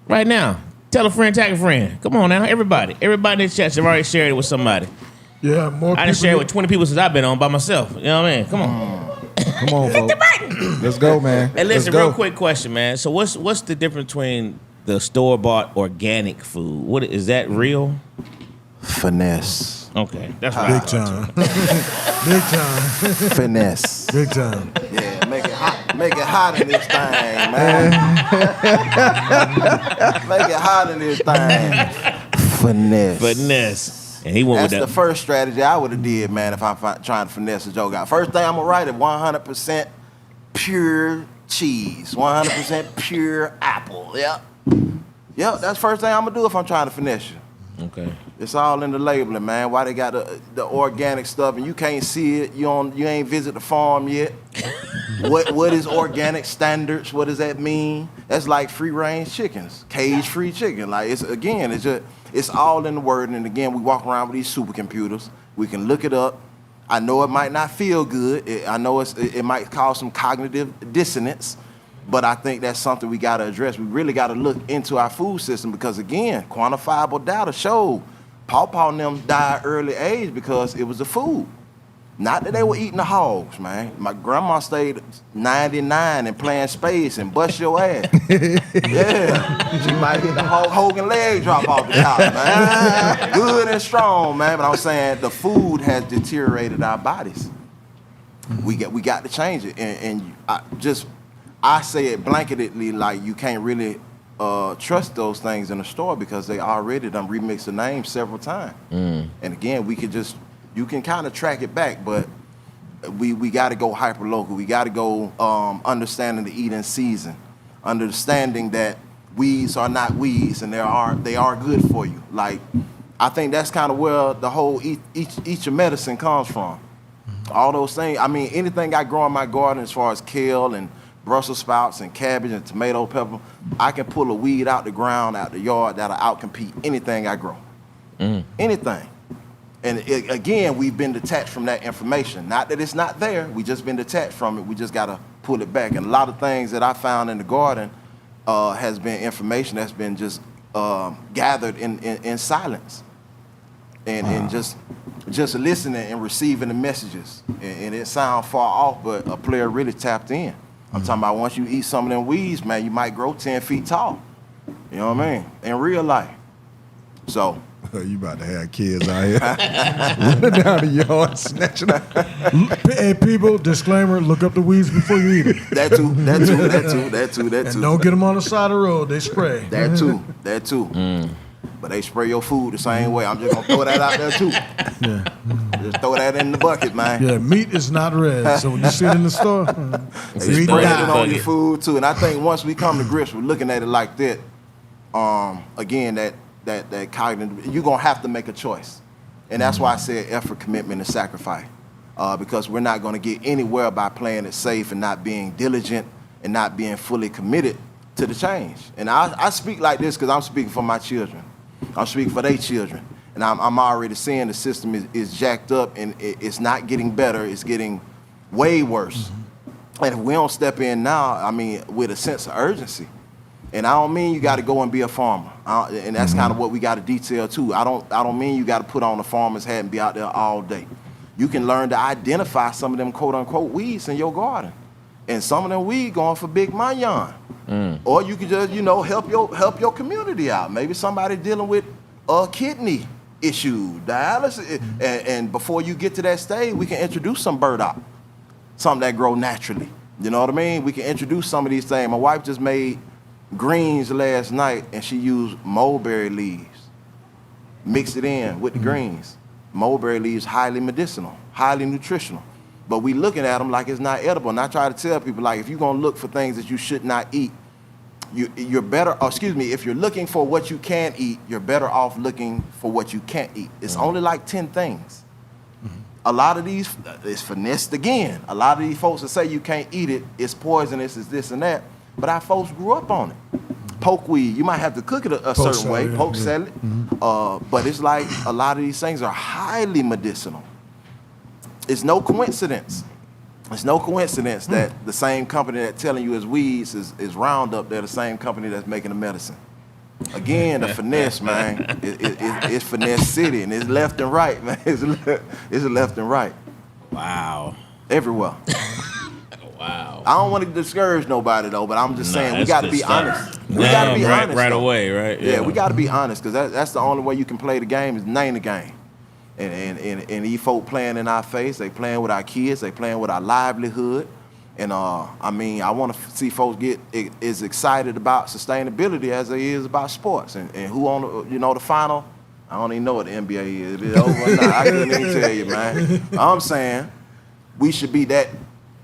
Right now. Tell a friend, tag a friend. Come on now. Everybody in the chat have already shared it with somebody. Yeah, more I done shared it with 20 people since I've been on by myself. You know what I mean? Come on. Come on, folks. Let's go, man. Hey, listen, Let's go. real quick question, man. So what's the difference between the store-bought organic food? What is that real? Finesse. Okay. That's what Big I thought, time. Big time. Finesse. Big time. Yeah, make it hot. Make it hot in this thing, man. Make it hot in this thing. Finesse. And he went That's with the that. first strategy I would have did, man, if I'm trying to finesse a joke out. First thing I'm going to write is 100% pure cheese. 100% pure apple. Yep. Yep, that's the first thing I'm going to do if I'm trying to finesse you. Okay. It's all in the labeling, man. Why they got the organic stuff and you can't see it. You ain't visit the farm yet. What is organic standards? What does that mean? That's like free range chickens, cage free chicken. Like it's all in the wording. And again, we walk around with these supercomputers. We can look it up. I know it might not feel good. I know it might cause some cognitive dissonance. But I think that's something we got to address. We really got to look into our food system because, again, quantifiable data showed Pawpaw and them died early age because it was the food. Not that they were eating the hogs, man. My grandma stayed 99 and playing space and bust your ass. Yeah. She might hit the Hulk Hogan leg drop off the top, man. Good and strong, man. But I'm saying the food has deteriorated our bodies. We got to change it. And I say it blanketedly like you can't really trust those things in the store because they already done remixed the name several times. And again, you can kind of track it back, but we got to go hyper local. We got to go understanding the eating season, understanding that weeds are not weeds and they are good for you. Like I think that's kind of where the whole eat your medicine comes from. All those things. I mean, anything I grow in my garden as far as kale and Brussels sprouts and cabbage and tomato pepper, I can pull a weed out the ground, out the yard, that'll outcompete anything I grow. Anything. And again, we've been detached from that information. Not that it's not there, we just been detached from it. We just got to pull it back. And a lot of things that I found in the garden has been information that's been just gathered in silence. And just listening and receiving the messages. And it sounds far off, but a player really tapped in. I'm talking about once you eat some of them weeds, man, you might grow 10 feet tall. You know what I mean? In real life. So. You about to have kids out here running down the yard, snatching up. Hey, people, disclaimer, look up the weeds before you eat it. That too. And don't get them on the side of the road, they spray. That too. But they spray your food the same way. I'm just going to throw that out there too. Yeah. Just throw that in the bucket, man. Yeah, meat is not red. So when you see it in the store, They spray it on your food too. And I think once we come to grips with looking at it like that, again, that cognitive, you're going to have to make a choice. And that's why I said effort, commitment, and sacrifice. Because we're not going to get anywhere by playing it safe and not being diligent and not being fully committed to the change. And I speak like this because I'm speaking for my children. I'm speaking for their children. And I'm already seeing the system is jacked up and it's not getting better. It's getting way worse. And if we don't step in now, I mean, with a sense of urgency, and I don't mean you got to go and be a farmer. And that's kind of what we got to detail too. I don't mean you got to put on a farmer's hat and be out there all day. You can learn to identify some of them quote unquote weeds in your garden. And some of them weeds going for big mayan. Or you can just, help your community out. Maybe somebody dealing with a kidney issue, dialysis. And before you get to that stage, we can introduce some burdock, something that grow naturally. You know what I mean? We can introduce some of these things. My wife just made greens last night, and she used mulberry leaves. Mixed it in with the greens. Mulberry leaves, highly medicinal, highly nutritional. But we looking at them like it's not edible. And I try to tell people, like, if you're going to look for things that you should not eat, you're better, if you're looking for what you can eat, you're better off looking for what you can't eat. It's only like 10 things. A lot of these, it's finessed again. A lot of these folks that say you can't eat it, it's poisonous, it's this and that. But our folks grew up on it. Pokeweed, you might have to cook it a certain way, poke salad. But it's like a lot of these things are highly medicinal. It's no coincidence. It's no coincidence that the same company that's telling you is weeds is Roundup. They're the same company that's making the medicine. Again, the finesse, man. It's finesse city, and it's left and right, man. It's left and right. Wow. Everywhere. Wow. I don't want to discourage nobody though, but I'm just saying we got to be honest. We got to be honest right though. away, right? Yeah, we got to be honest because that's the only way you can play the game is name the game. And these folk playing in our face, they playing with our kids, they playing with our livelihood. And I mean, I want to see folks get as excited about sustainability as they is about sports. And who on the final? I don't even know what the NBA is. It's over or not. I couldn't even tell you, man. I'm saying we should be that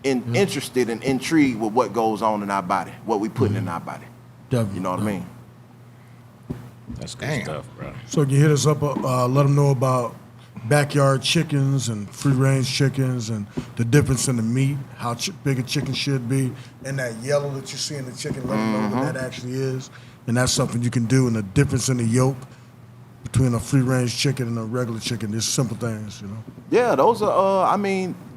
interested and intrigued with what goes on in our body, what we putting in our body. Definitely. You know what I mean? That's good stuff, bro. So you hit us up, let them know about backyard chickens and free-range chickens and the difference in the meat, how big a chicken should be, and that yellow that you see in the chicken, let them know what that actually is. And that's something you can do, and the difference in the yolk between a free-range chicken and a regular chicken. There's simple things, you know. Yeah, those are,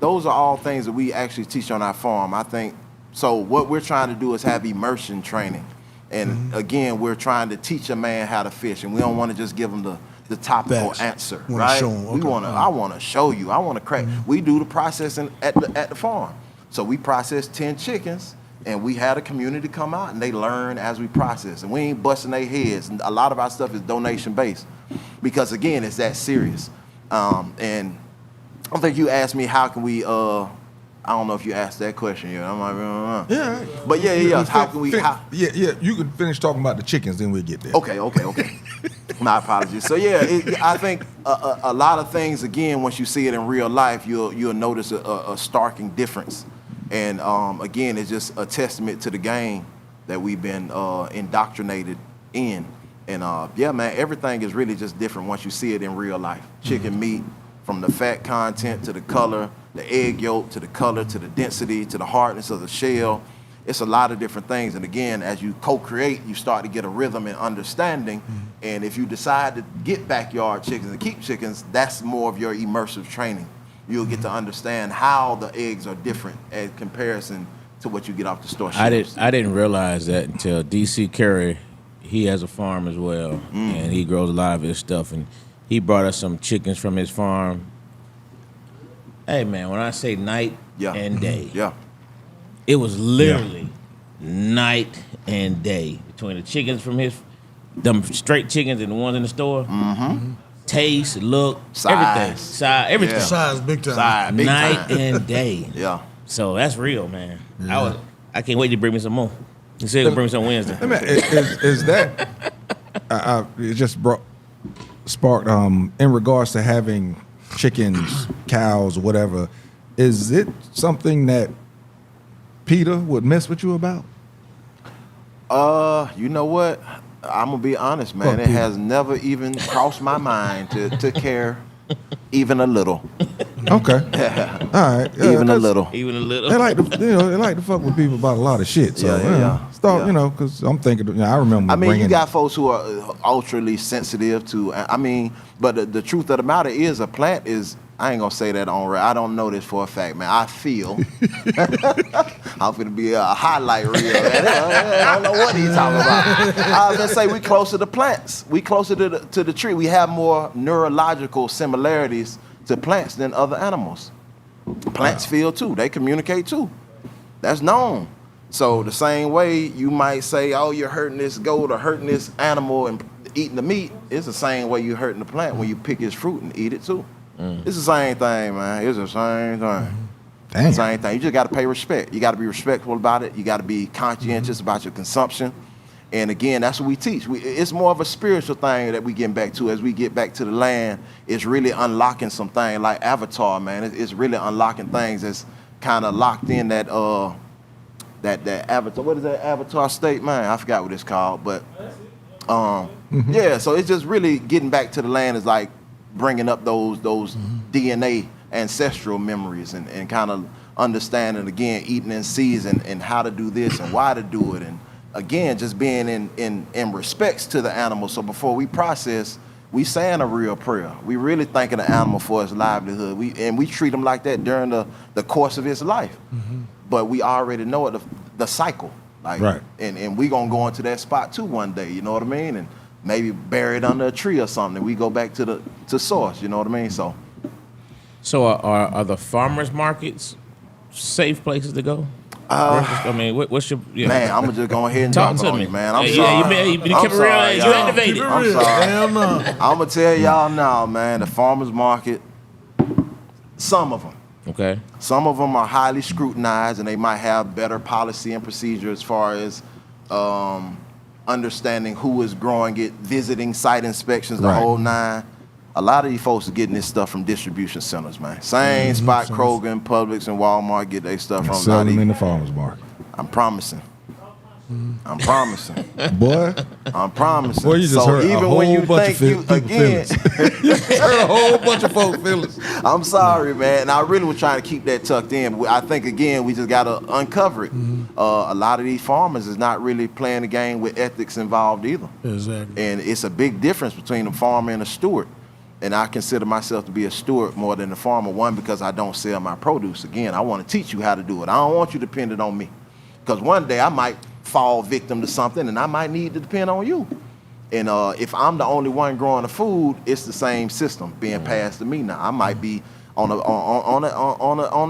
those are all things that we actually teach on our farm. I think, so what we're trying to do is have immersion training. And again, we're trying to teach a man how to fish, and we don't want to just give him the topical answer, right? Show him. Okay. I want to show you. I want to crack. We do the processing at the farm. So we process 10 chickens, and we had a community come out, and they learn as we process. And we ain't busting their heads. And a lot of our stuff is donation-based because, again, it's that serious. And I think you asked me, how can we, I don't know if you asked that question yet. I'm like, Yeah. But yeah. How can we? Yeah. You can finish talking about the chickens, then we'll get there. Okay. My apologies. So yeah, I think a lot of things. Again, once you see it in real life, you'll notice a starking difference. And again, it's just a testament to the game that we've been indoctrinated in. And yeah, man, everything is really just different once you see it in real life. Chicken meat, from the fat content to the color, the egg yolk to the color, to the density, to the hardness of the shell. It's a lot of different things. And again, as you co-create, you start to get a rhythm and understanding. And if you decide to get backyard chickens and keep chickens, that's more of your immersive training. You'll get to understand how the eggs are different in comparison to what you get off the store shelves. I didn't realize that until DC Curry, he has a farm as well, and he grows a lot of his stuff. And he brought us some chickens from his farm. Hey, man, when I say night and day, it was literally night and day between the chickens from them straight chickens and the ones in the store. Taste, look, everything. Size, everything. Size, big time. Size, big night time. and day. Yeah. So that's real, man. I can't wait to bring me some more. You said you'll bring me some Wednesday. I mean, is that it just sparked in regards to having chickens, cows, whatever? Is it something that Peter would mess with you about? You know what? I'm gonna be honest, man. It has never even crossed my mind to care even a little. Okay. All right. Even a little. Even a little. They like to fuck with people about a lot of shit. So start, because I'm thinking. I remember. I mean, bringing, you got folks who are ultrally sensitive to. I mean, but the truth of the matter is, a plant is. I ain't gonna say that on. I don't know this for a fact, man. I feel I'm gonna be a highlight reel. Man. I don't know what he's talking about. I was gonna say we closer to plants. We closer to the tree. We have more neurological similarities to plants than other animals. Plants feel too. They communicate too. That's known. So the same way you might say, oh, you're hurting this goat or hurting this animal and eating the meat, it's the same way you're hurting the plant when you pick its fruit and eat it too. It's the same thing, man. It's the same thing. Damn. Same thing. You just got to pay respect. You got to be respectful about it. You got to be conscientious about your consumption. And again, that's what we teach. It's more of a spiritual thing that we get back to as we get back to the land. It's really unlocking some things like Avatar, man. It's really unlocking things that's kind of locked in that Avatar. What is that Avatar state, man? I forgot what it's called, but yeah. So it's just really getting back to the land is like bringing up those DNA ancestral memories and kind of understanding again, eating in season and how to do this and why to do it. And again, just being in respects to the animal. So before we process, we saying a real prayer. We really thanking the animal for its livelihood. We treat them like that during the course of its life. But we already know it, the cycle. Like, right. And we gonna go into that spot too one day, you know what I mean? And maybe bury it under a tree or something. We go back to source, you know what I mean? So are the farmers markets safe places to go? I mean, what's your man? I'm gonna just go ahead and talk drop it to on me, you, man. I'm sorry. Yeah, you kept it real. You activated. I'm sorry. I'm gonna tell y'all now, man. The farmers market, some of them, Okay. Some of them are highly scrutinized, and they might have better policy and procedure as far as understanding who is growing it, visiting site inspections, the Right. whole nine. A lot of these folks are getting this stuff from distribution centers, man. Same spot Kroger, Publix, and Walmart get their stuff from. Sell Not them in even- the farmers market. I'm promising. I'm promising. Boy, I'm promising. boy, you just hurt a whole bunch of people feelings. You hurt a whole bunch of folks' feelings. I'm sorry, man. And I really was trying to keep that tucked in. I think, again, we just got to uncover it. A lot of these farmers is not really playing the game with ethics involved either. Exactly. And it's a big difference between a farmer and a steward. And I consider myself to be a steward more than a farmer. One, because I don't sell my produce. Again, I want to teach you how to do it. I don't want you dependent on me. Because one day I might fall victim to something and I might need to depend on you. And if I'm the only one growing the food, it's the same system being passed to me now. I might be on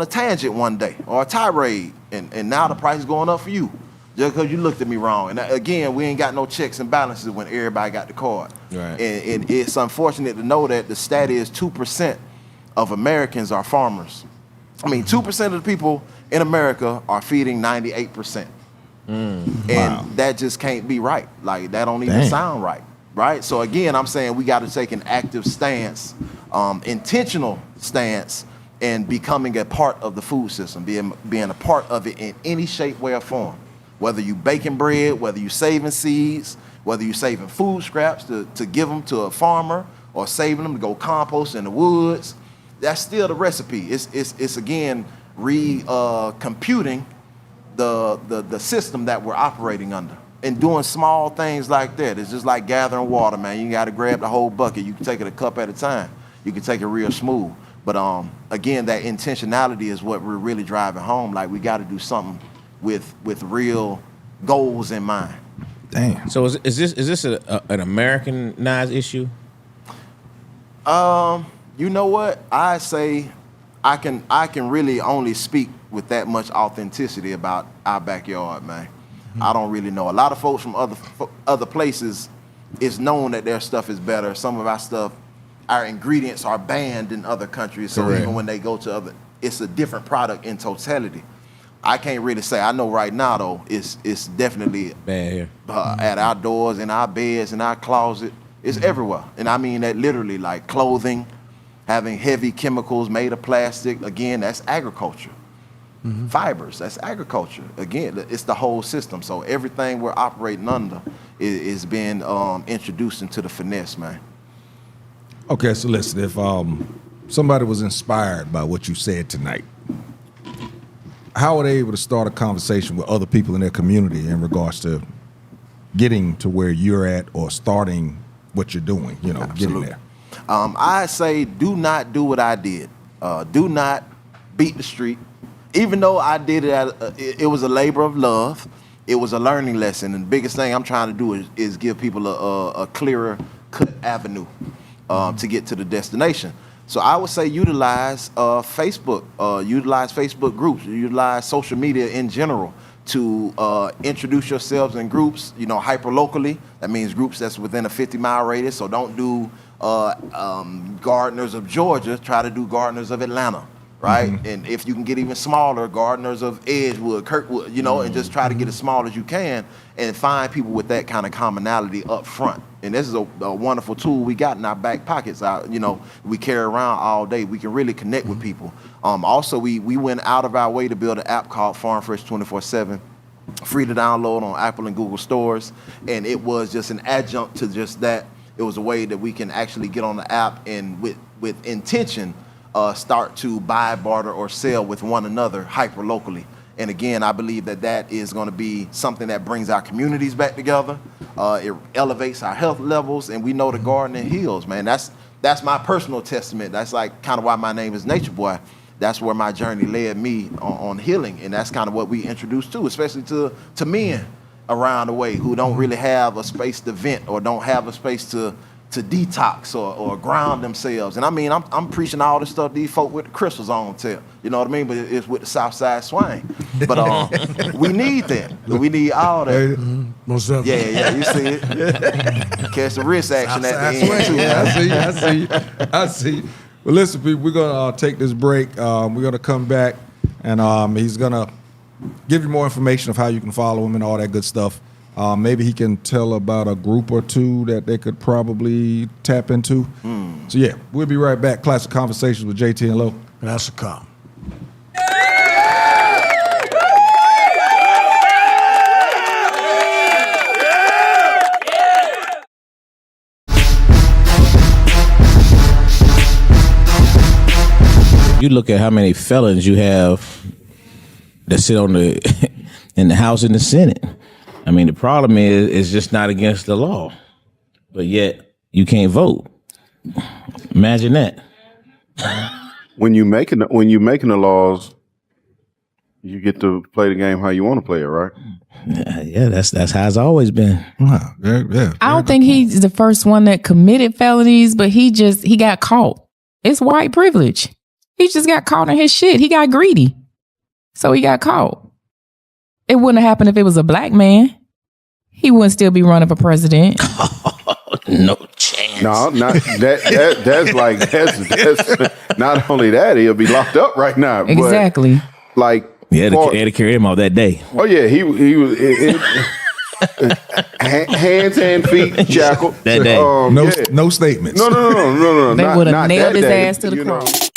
a tangent one day or a tirade, and now the price is going up for you just because you looked at me wrong. And again, we ain't got no checks and balances when everybody got the card. Right. And it's unfortunate to know that the stat is 2% of Americans are farmers. I mean, 2% of the people in America are feeding 98%. And that just can't be right. Like, that don't even sound right, right? So again, I'm saying we got to take an active stance, intentional stance, and becoming a part of the food system, being a part of it in any shape, way, or form. Whether you baking bread, whether you saving seeds, whether you saving food scraps to give them to a farmer, or saving them to go compost in the woods, that's still the recipe. It's again computing the system that we're operating under, and doing small things like that. It's just like gathering water, man. You got to grab the whole bucket. You can take it a cup at a time. You can take it real smooth. But again, that intentionality is what we're really driving home. Like, we got to do something with real goals in mind. Damn. So is this an Americanized issue? You know what? I say I can really only speak with that much authenticity about our backyard, man. I don't really know. A lot of folks from other places, it's known that their stuff is better. Some of our stuff, our ingredients are banned in other countries. So Correct. even when they go to other, it's a different product in totality. I can't really say. I know right now though, it's definitely Bad here. at our doors, in our beds, in our closet. It's everywhere. And I mean that literally, like clothing, having heavy chemicals made of plastic. Again, that's agriculture. Fibers, that's agriculture. Again, it's the whole system. So everything we're operating under is being introduced into the finesse, man. Okay, so listen, if somebody was inspired by what you said tonight, how are they able to start a conversation with other people in their community in regards to getting to where you're at or starting what you're doing, getting Absolutely. there? I say do not do what I did. Do not beat the street. Even though I did it, it was a labor of love. It was a learning lesson. And the biggest thing I'm trying to do is give people a clearer cut avenue to get to the destination. So I would say utilize Facebook, utilize Facebook groups, utilize social media in general to introduce yourselves in groups, hyper locally. That means groups that's within a 50-mile radius. So don't do Gardeners of Georgia, try to do Gardeners of Atlanta, right? And if you can get even smaller, Gardeners of Edgewood, Kirkwood, and just try to get as small as you can and find people with that kind of commonality up front. And this is a wonderful tool we got in our back pockets. We carry around all day. We can really connect with people. Also, we went out of our way to build an app called Farm Fresh 24/7, free to download on Apple and Google stores. And it was just an adjunct to just that. It was a way that we can actually get on the app and with intention start to buy, barter, or sell with one another hyper locally. And again, I believe that is going to be something that brings our communities back together. It elevates our health levels, and we know the gardening heals, man. That's my personal testament. That's like kind of why my name is Nature Boy. That's where my journey led me on healing, and that's kind of what we introduced to, especially to men around the way who don't really have a space to vent or don't have a space to detox or ground themselves. And I mean, I'm preaching all this stuff these folk with the crystals on tell. You know what I mean? But it's with the Southside swing. But we need that. We need all that. Most definitely. Yeah, you see it. Catch the wrist action at the end too. I see. Well, listen, people, we're gonna take this break. We're gonna come back, and he's gonna give you more information of how you can follow him and all that good stuff. Maybe he can tell about a group or two that they could probably tap into. So yeah, we'll be right back. Classic Conversations with Jae Tea and Lo. And that's a cop. You look at how many felons you have that sit on the in the House and the Senate. I mean, the problem is it's just not against the law, but yet you can't vote. Imagine that. When you making the laws, you get to play the game how you want to play it, right? Yeah, that's how it's always been. Yeah. I don't think he's the first one that committed felonies, but he got caught. It's white privilege. He just got caught in his shit. He got greedy. So he got caught. It wouldn't have happened if it was a black man. He wouldn't still be running for president. No chance. No, not that. That's not only that, he'll be locked up right now. Exactly. But like, Yeah, they had to carry him off that day. oh yeah, he was hands and feet shackled That day. No statements. No. They would have not nailed that his day, ass to the you know. cross.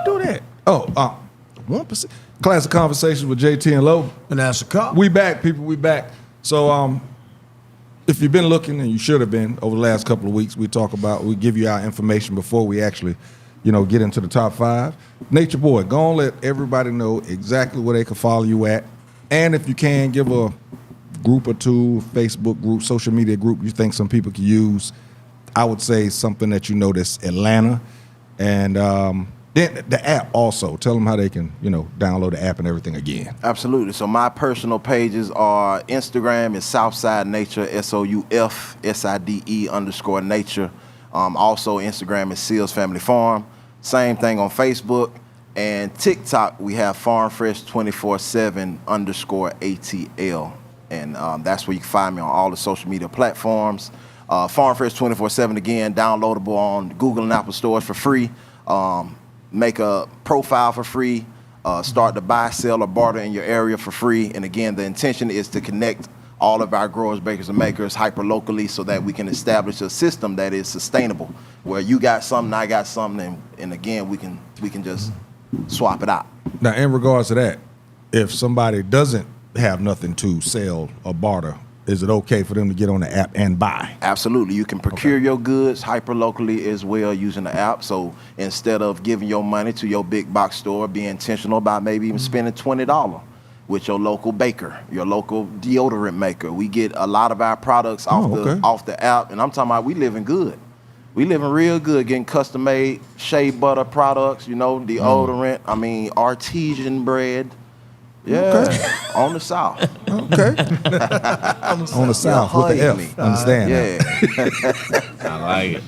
Do that. 1%. Classic Conversations with Jae Tea and Lo. And that's a cop. We back, people. We back. So, if you've been looking, and you should have been over the last couple of weeks, we give you our information before we actually, get into the top 5. Nature Boy, go on, let everybody know exactly where they can follow you at, and if you can, give a group or two, Facebook group, social media group you think some people can use. I would say something that that's Atlanta, and then the app also. Tell them how they can, download the app and everything again. Absolutely. So my personal pages are Instagram is Southside Nature, SOUFSIDE_nature. Also Instagram is Seals Family Farm. Same thing on Facebook. And TikTok, we have FarmFresh247_ATL. And that's where you can find me on all the social media platforms. FarmFresh247, again, downloadable on Google and Apple stores for free. Make a profile for free, start to buy, sell, or barter in your area for free. And again, the intention is to connect all of our growers, bakers, and makers hyper-locally so that we can establish a system that is sustainable, where you got something, I got something, and again, we can just swap it out. Now, in regards to that, if somebody doesn't have nothing to sell or barter, is it okay for them to get on the app and buy? Absolutely. You can procure your goods hyper-locally as well using the app. So instead of giving your money to your big box store, be intentional about maybe even spending $20 with your local baker, your local deodorant maker. We get a lot of our products off the app, and I'm talking about we living good. We living real good, getting custom-made shea butter products, deodorant, artesian bread. Yeah, on the South. Okay. On the south with the F. me. Understand? Yeah. I like it.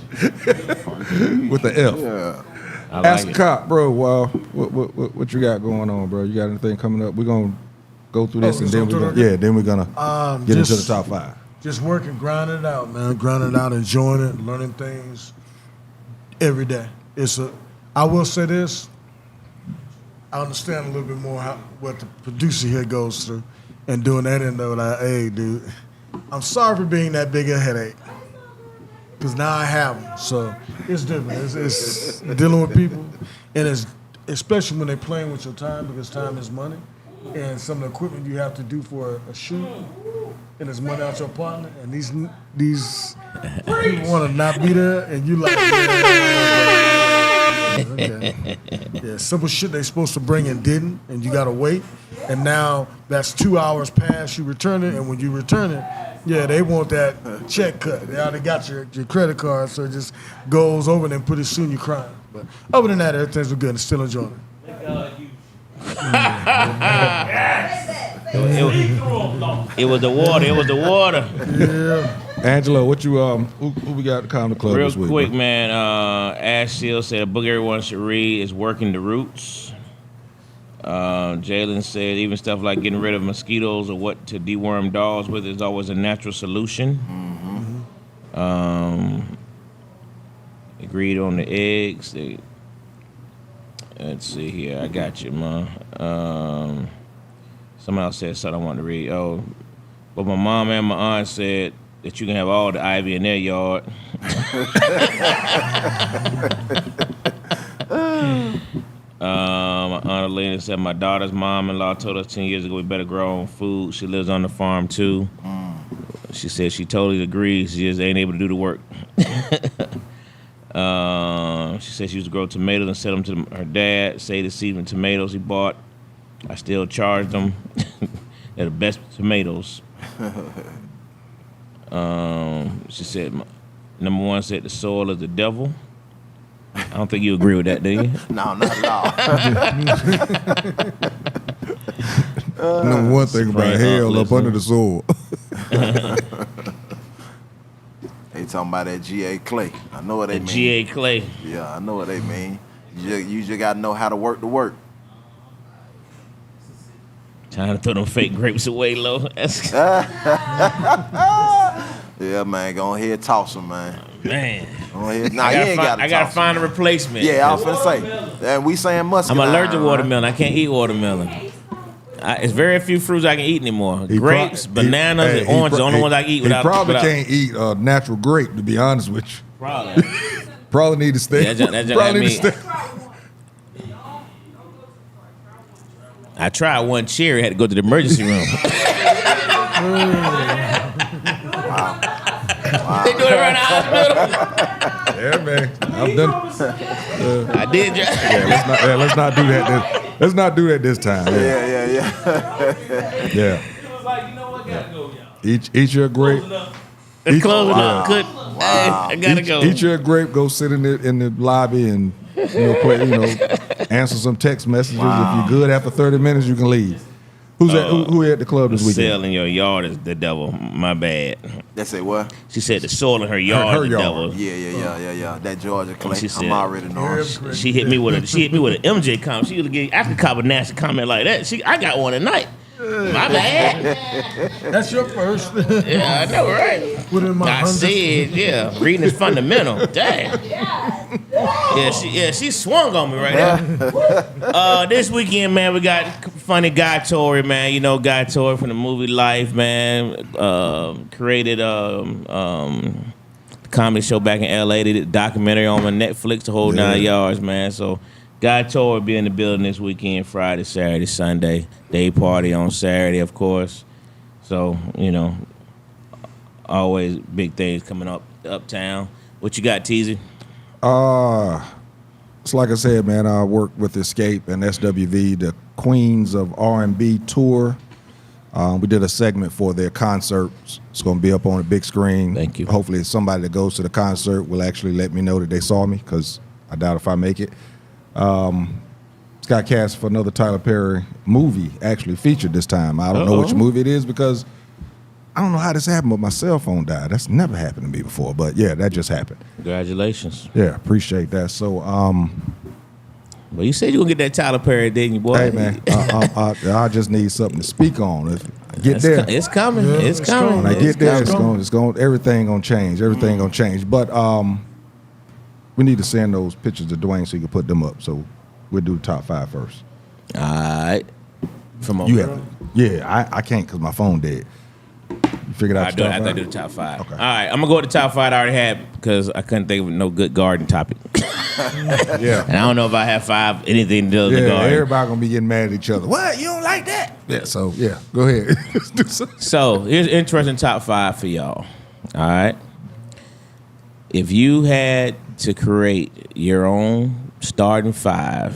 With the F. Yeah. I like Ask it. a cop, bro. What you got going on, bro? You got anything coming up? We're gonna go through this, and then we're gonna get into the top 5. Just working, grinding it out, man. Grinding it out, enjoying it, learning things every day. I will say this. I understand a little bit more what the producer here goes through, and doing that end of it, like, hey, dude, I'm sorry for being that big a headache, because now I have them. So it's different. It's dealing with people, and it's especially when they're playing with your time, because time is money, and some of the equipment you have to do for a shoot, and it's money out your partner, and these people want to not be there, and you like, okay. Yeah, simple shit they supposed to bring and didn't, and you gotta wait, and now that's 2 hours past you return it, and when you return it, yeah, they want that check cut. They already got your credit card, so it just goes over, and then pretty soon you crying. But other than that, everything's good and still enjoying it. It was the water. It was the water. Yeah. Angela, what you who we got at the comedy club Real this week? quick, bro? man. Ash Seal said a book everyone should read is Working the Roots. Jalen said even stuff like getting rid of mosquitoes or what to deworm dogs with is always a natural solution. Agreed on the eggs. Let's see here. I got you, man. Somebody else said something I wanted to read. Oh, but my mom and my aunt said that you can have all the ivy in their yard. My aunt Elena said my daughter's mom-in-law told us 10 years ago we better grow our own food. She lives on the farm too. She said she totally agrees. She just ain't able to do the work. She said she used to grow tomatoes and sell them to her dad. Say the seeds and tomatoes he bought, I still charge them. They're the best tomatoes. She said, number one said the soil is the devil. I don't think you agree with that, do you? No, not at all. Number one thing about hell up under the soil. They talking about that G.A. Clay. I know what they mean. G.A. Clay. Yeah, I know what they mean. You just got to know how to work the work. Trying to throw them fake grapes away, low. Yeah, man, go ahead, toss them, man. Man. Go ahead. Nah, you ain't got to I gotta find a replacement. Yeah, I was gonna say. And we saying musket. I'm allergic to iron, watermelon. I can't eat watermelon. It's very few fruits I can eat anymore. Grapes, bananas, and oranges. The only ones I can eat without. He probably can't eat a natural grape, to be honest with you. Probably. Probably need to stay. Yeah, that probably need to mean- stay. I tried one cherry, had to go to the emergency room. They do it around the hospital. Yeah, man. I've done. I did. Let's not do that. Let's not do that this time. Yeah. Yeah. Like, you know what? Gotta go, y'all. Eat your grape. It's closing up. Good. Hey, I gotta go. Eat your grape. Go sit in the lobby and answer some text messages. If you're good after 30 minutes, you can leave. Who at the club this weekend? Cell in your yard is the devil. My bad. They say what? She said the soil in her yard Her is the yard. devil. Yeah. That Georgia Clay. She said- I'm already knowing. She hit me with an MJ comment. She I could cop a nasty comment like that. I got one tonight. My bad. That's your first. Yeah, I know, right? Put in my I 100. said, yeah, reading is fundamental. Dang. Yeah, she swung on me right there. This weekend, man, we got funny Guy Torrey, man. You know Guy Torrey from the movie Life, man. Created comedy show back in L.A. They did a documentary on Netflix, the whole 9 yards, man. So Guy Torrey will be in the building this weekend, Friday, Saturday, Sunday. Day party on Saturday, of course. So, always big things coming up uptown. What you got, Teasy? It's like I said, man. I work with Escape and SWV, the Queens of R&B tour. We did a segment for their concert. It's going to be up on a big screen. Thank you. Hopefully somebody that goes to the concert will actually let me know that they saw me, because I doubt if I make it. It's got cast for another Tyler Perry movie, actually featured this time. I don't know which movie it is because I don't know how this happened, but my cell phone died. That's never happened to me before. But yeah, that just happened. Congratulations. Yeah, appreciate that. So, Well, you said you gonna get that Tyler Perry, didn't you, boy? hey man, I just need something to speak on. Get there. It's coming. Yeah, it's it's coming. When I get there, it's coming. going. Everything gonna change. Everything gonna change. But we need to send those pictures to Dwayne so he can put them up. So we'll do the top 5 first. All right. From over. You have, yeah, I can't because my phone dead. You figured out I the do. top I 5? do the top 5. Okay. All right, I'm gonna go with the top 5 I already had because I couldn't think of no good garden topic, Yeah. and I don't know if I have 5 anything to do with the Yeah, garden. everybody gonna be getting mad at each other. What? You don't like that? Yeah, so yeah, go ahead. So here's an interesting top 5 for y'all. All right. If you had to create your own starting 5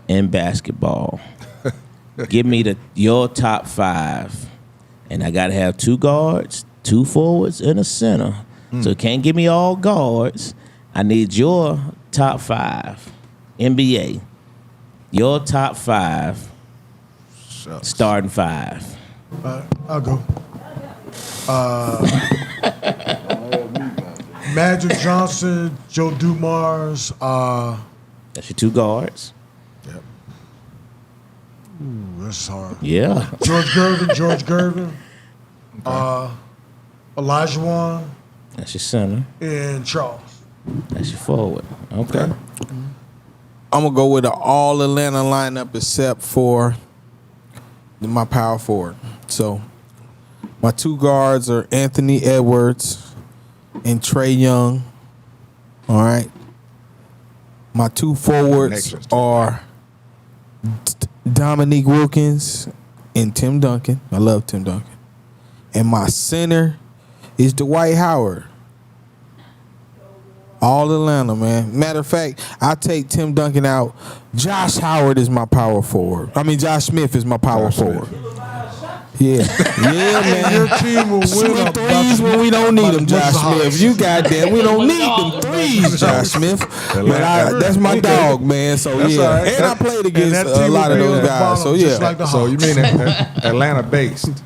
in basketball, give me your top 5, and I gotta have 2 guards, 2 forwards, and a center. So you can't give me all guards. I need your top 5 NBA. Your top 5 starting 5. I'll go. Magic Johnson, Joe Dumars. That's your 2 guards. That's hard. Yeah. George Gervin. Elijah Wan, That's your center. and Charles. That's your forward. Okay. I'm gonna go with an all Atlanta lineup except for my power forward. So my 2 guards are Anthony Edwards and Trey Young. All right. My 2 forwards are Dominique Wilkins and Tim Duncan. I love Tim Duncan. And my center is Dwight Howard. All Atlanta, man. Matter of fact, I take Tim Duncan out. Josh Howard is my power forward. I mean, Josh Smith is my power forward. Yeah, man. Your team will win Shooting up threes when we don't need them, Josh Smith. You goddamn, we don't need them threes, Josh Smith. But that's my dog, man. So That's yeah, all right. and I played against that a team lot will of be those at the guys. So bottom, just yeah. like the So you Hawks. mean Atlanta based?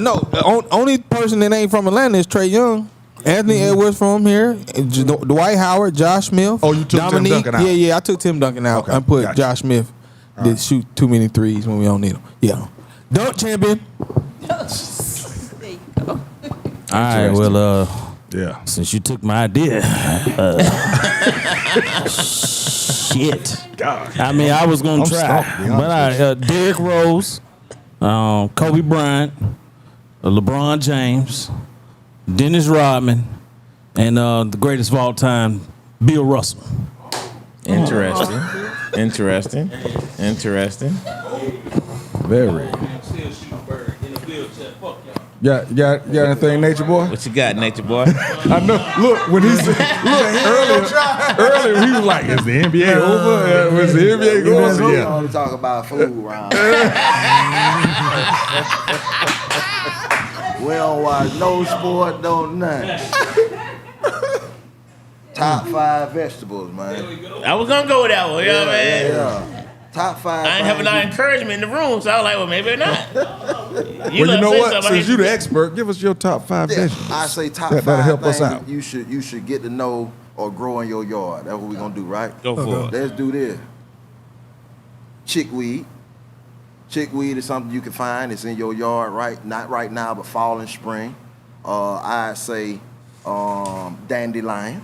No, only person that ain't from Atlanta is Trey Young. Anthony Edwards from here, Dwight Howard, Josh Smith. Oh, you took Tim Dominique. Duncan out. Yeah, I took Tim Duncan out. Okay, I put gotcha. Josh Smith. Did shoot too many threes when we don't need them. Yeah, dunk champion. All right, well, Yeah. since you took my idea, shit. God. I mean, I was gonna I'm try, stumped, to be honest but I Derrick Rose, Kobe Bryant, LeBron James, Dennis Rodman, and the greatest of all time, Bill Russell. Interesting. Interesting. Interesting. Very. Yeah, you got anything, Nature Boy? What you got, Nature Boy? I know. Look, when he said, earlier he was like, "Is the NBA over? Was the NBA going?" So, We yeah. only talk about food around. We don't watch no sport, no nothing. Top 5 vegetables, man. I was gonna go with that one. You know what I mean? Yeah. Top 5. I ain't having no encouragement in the room, so I was like, well, maybe not. Well, you know what? Since you the expert, give us your top 5 Yeah, vegetables. I say top That'll 5 help us things out. you should get to know or grow in your yard. That's what we're gonna do, right? Go for it. Let's do this. Chickweed. Chickweed is something you can find. It's in your yard, right? Not right now, but fall and spring. I say dandelion.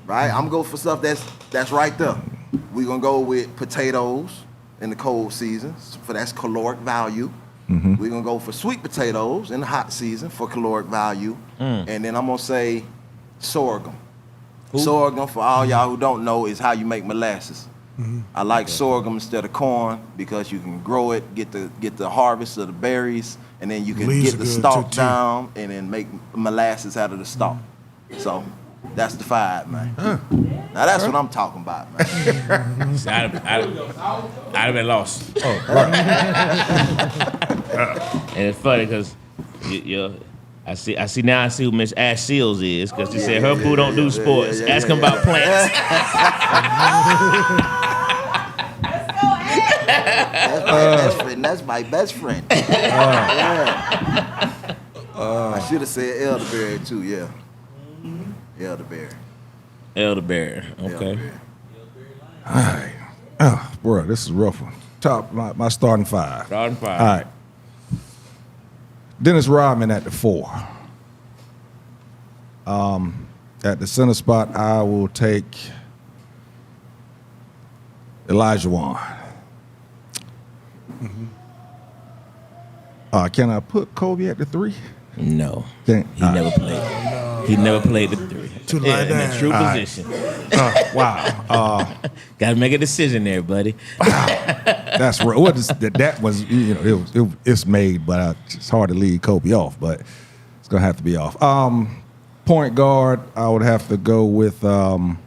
Right? I'm gonna go for stuff that's right there. We're gonna go with potatoes in the cold seasons, for that's caloric value. We're gonna go for sweet potatoes in the hot season for caloric value. And then I'm gonna say sorghum. Sorghum, for all y'all who don't know, is how you make molasses. I like sorghum instead of corn because you can grow it, get the harvest of the berries, and then you can Leaves get are the good stalk too. down and then make molasses out of the stalk. So that's the 5, man. Now that's what I'm talking about, man. I'd have been lost. And it's funny because I see now who Miss Ash Seals is because she said her boo don't do sports. Ask him about plants. best friend. That's my best friend. Yeah. I should have said elderberry too. Yeah. Elderberry. Elderberry. Okay. Elderberry. All right. Oh, bro, this is a rough one. My starting five. Starting five. All right. Dennis Rodman at the 4. At the center spot, I will take Elijah Wan. Can I put Kobe at the 3? No. Can't- He never played. He never played the 3. Too Yeah, light in a down. true All right. position. Wow. Got to make a decision there, buddy. That's right. What is that was it's made, but it's hard to leave Kobe off. But it's gonna have to be off. Point guard, I would have to go with John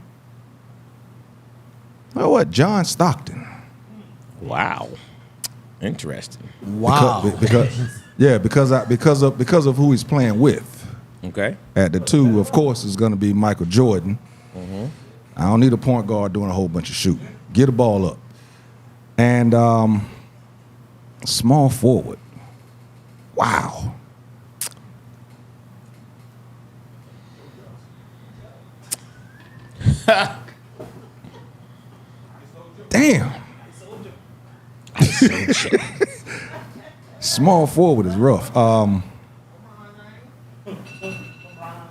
Stockton. Wow. Interesting. Wow. Because of who he's playing with. Okay. At the 2, of course, is going to be Michael Jordan. I don't need a point guard doing a whole bunch of shooting. Get the ball up. And small forward. Wow. Damn. Small forward is rough.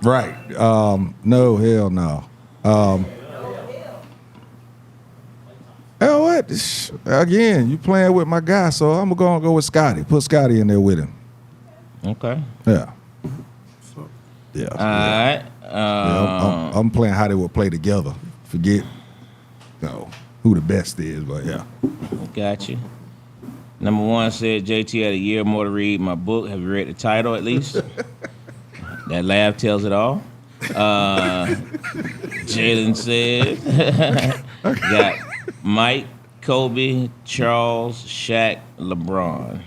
Right. No, hell no. Hell what? Again, you playing with my guy, so I'm gonna go with Scotty. Put Scotty in there with him. Okay. Yeah. Yeah. All right. I'm playing how they would play together. Forget, who the best is, but yeah. Got you. Number 1 said Jae Tea had a year more to read my book. Have you read the title at least? That laugh tells it all. Jalen said got Mike, Kobe, Charles, Shaq, LeBron.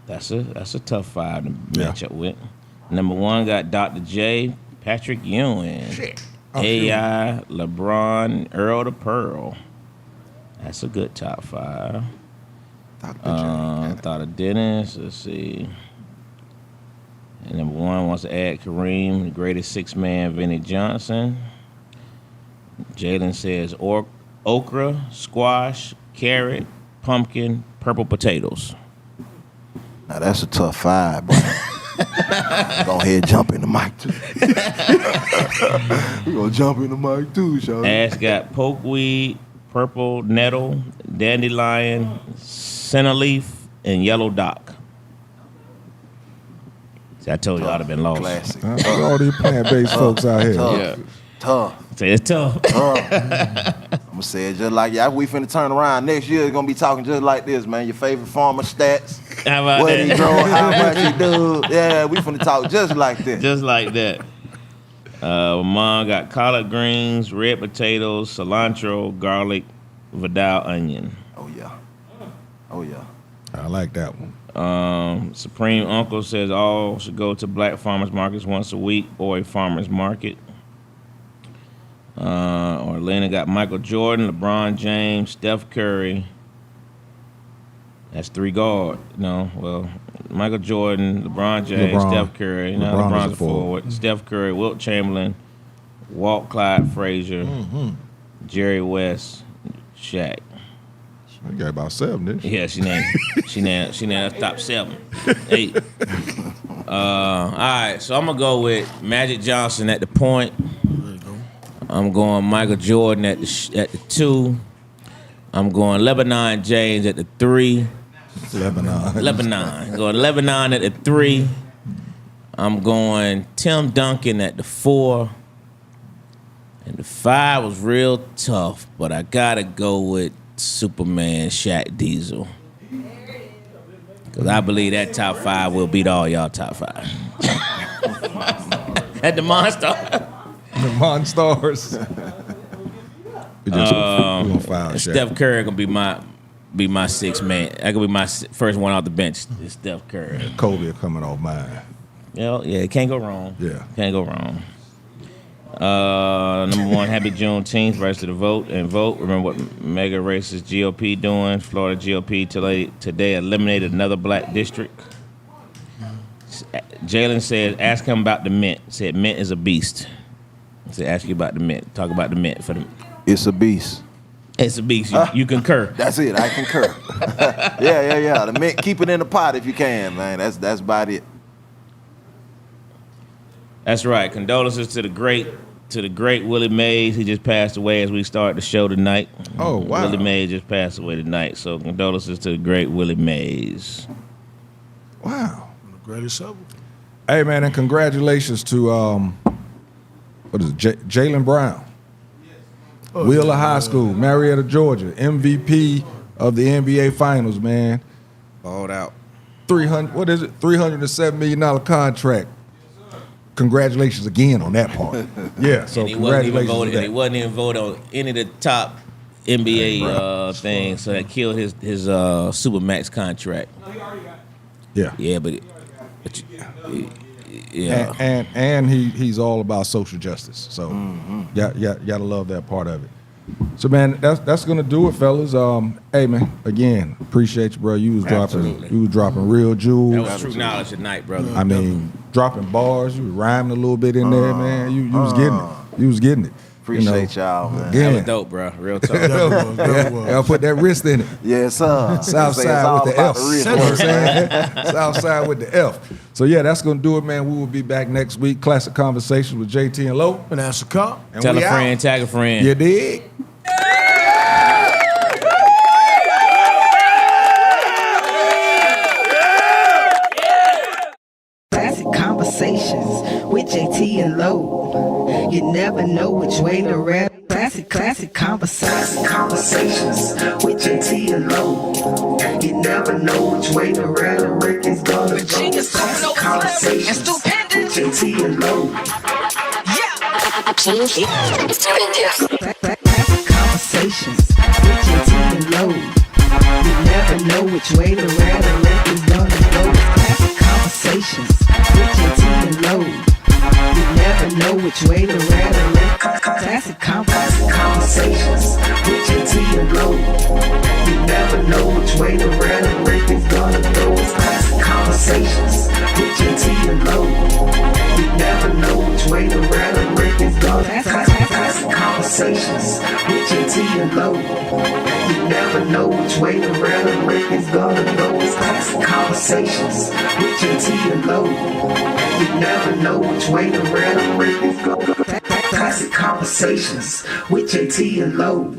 That's a tough 5 to match up with. Number 1 got Dr. J, Patrick Ewing, AI, LeBron, Earl to Pearl. That's a good top 5. Thought of Dennis. Let's see. And number 1 wants to add Kareem, the greatest 6-man, Vinnie Johnson. Jalen says okra, squash, carrot, pumpkin, purple potatoes. Now that's a tough 5, boy. Go ahead, jump in the mic too. We're gonna jump in the mic too, Sean. Ash got pokeweed, purple nettle, dandelion, centerleaf, and yellow dock. See, I told you I'd have been lost. Classic. All these plant-based folks out here. Tough. Yeah. Tough. Say it's tough. I'm gonna say it just like we finna turn around next year. It's gonna be talking just like this, man. Your favorite farmer stats, How about what that? he grow, how much he do. Yeah, we finna talk just like this. Just like that. Mom got collard greens, red potatoes, cilantro, garlic, Vidal onion. Oh yeah. Oh yeah. I like that one. Supreme Uncle says all should go to black farmers markets once a week or a farmers market. Orlando got Michael Jordan, LeBron James, Steph Curry. That's 3 guard. No, well, Michael Jordan, LeBron James, Steph Curry. Now LeBron's a forward. Steph Curry, Wilt Chamberlain, Walt Clyde Frazier, Jerry West, Shaq. You got about 7, didn't you? Yeah, she named top 7, 8. All right, so I'm gonna go with Magic Johnson at the point. I'm going Michael Jordan at the 2. I'm going Lebanon James at the 3. Lebanon. Going Lebanon at the 3. I'm going Tim Duncan at the 4. And the 5 was real tough, but I gotta go with Superman Shaq Diesel. Because I believe that top 5 will beat all y'all top 5. At the Monster. The Monstars. We gonna foul Shaq. Steph Curry gonna be my 6th man. That gonna be my first one off the bench. Is Steph Curry. Kobe coming off mine. Yeah, can't go wrong. Yeah. Can't go wrong. Number one, happy Juneteenth. Rise to the vote and vote. Remember what mega racist GOP doing? Florida GOP today eliminated another black district. Jalen said, ask him about the mint. Said mint is a beast. Said ask you about the mint. Talk about the mint for them. It's a beast. It's a beast. You concur. That's it. I concur. Yeah. The mint, keep it in the pot if you can, man. That's about it. That's right. Condolences to the great Willie Mays. He just passed away as we start the show tonight. Oh, wow. Willie Mays just passed away tonight. So condolences to the great Willie Mays. Wow. The greatest ever. Hey, man, and congratulations to, what is it, Jalen Brown. Wheeler High School, Marietta, Georgia, MVP of the NBA Finals, man. Balled out. $307 million contract. Congratulations again on that part. Yeah, so And he wasn't even congratulations on voted. that. And he wasn't even voted on any of the top NBA things. So that killed his Supermax contract. Yeah. Yeah, but yeah. And he's all about social justice. So gotta love that part of it. So man, that's gonna do it, fellas. Hey man, again, appreciate you, bro. You was dropping real jewels. That was true knowledge tonight, brother. I mean, dropping bars. You was rhyming a little bit in there, man. You was getting it. You was getting it. Appreciate y'all, man. Again. That was dope, bro. Real talk. I'll put that wrist in it. Yes, sir. South Say it's side all with the about F. the wrist. You know what I'm saying? South side with the F. So yeah, that's gonna do it, man. We will be back next week. Classic Conversations with Jae Tea and Low. And that's a cop. And Tell we a friend, out. tag a friend. You dig? Classic Conversations with JT and Low. You never know which way to rap. Classic Conversations with JT and Low. You never know which way to rap. The record's gonna go. Classic Conversations with JT and Low. Classic Conversations with JT and Low. You never know which way to rap. The record's gonna go. Classic Conversations with JT and Low. You never know which way to rap. Classic Conversations with JT and Low. You never know which way to rap. The record's gonna go. It's Classic Conversations with JT and Low. You never know which way to rap. The record's gonna go. Classic Conversations with JT and Low. You never know which way to rap. The record's gonna go. It's Classic Conversations with JT and Low. You never know which way to rap. The record's gonna go. Classic Conversations with JT and Low.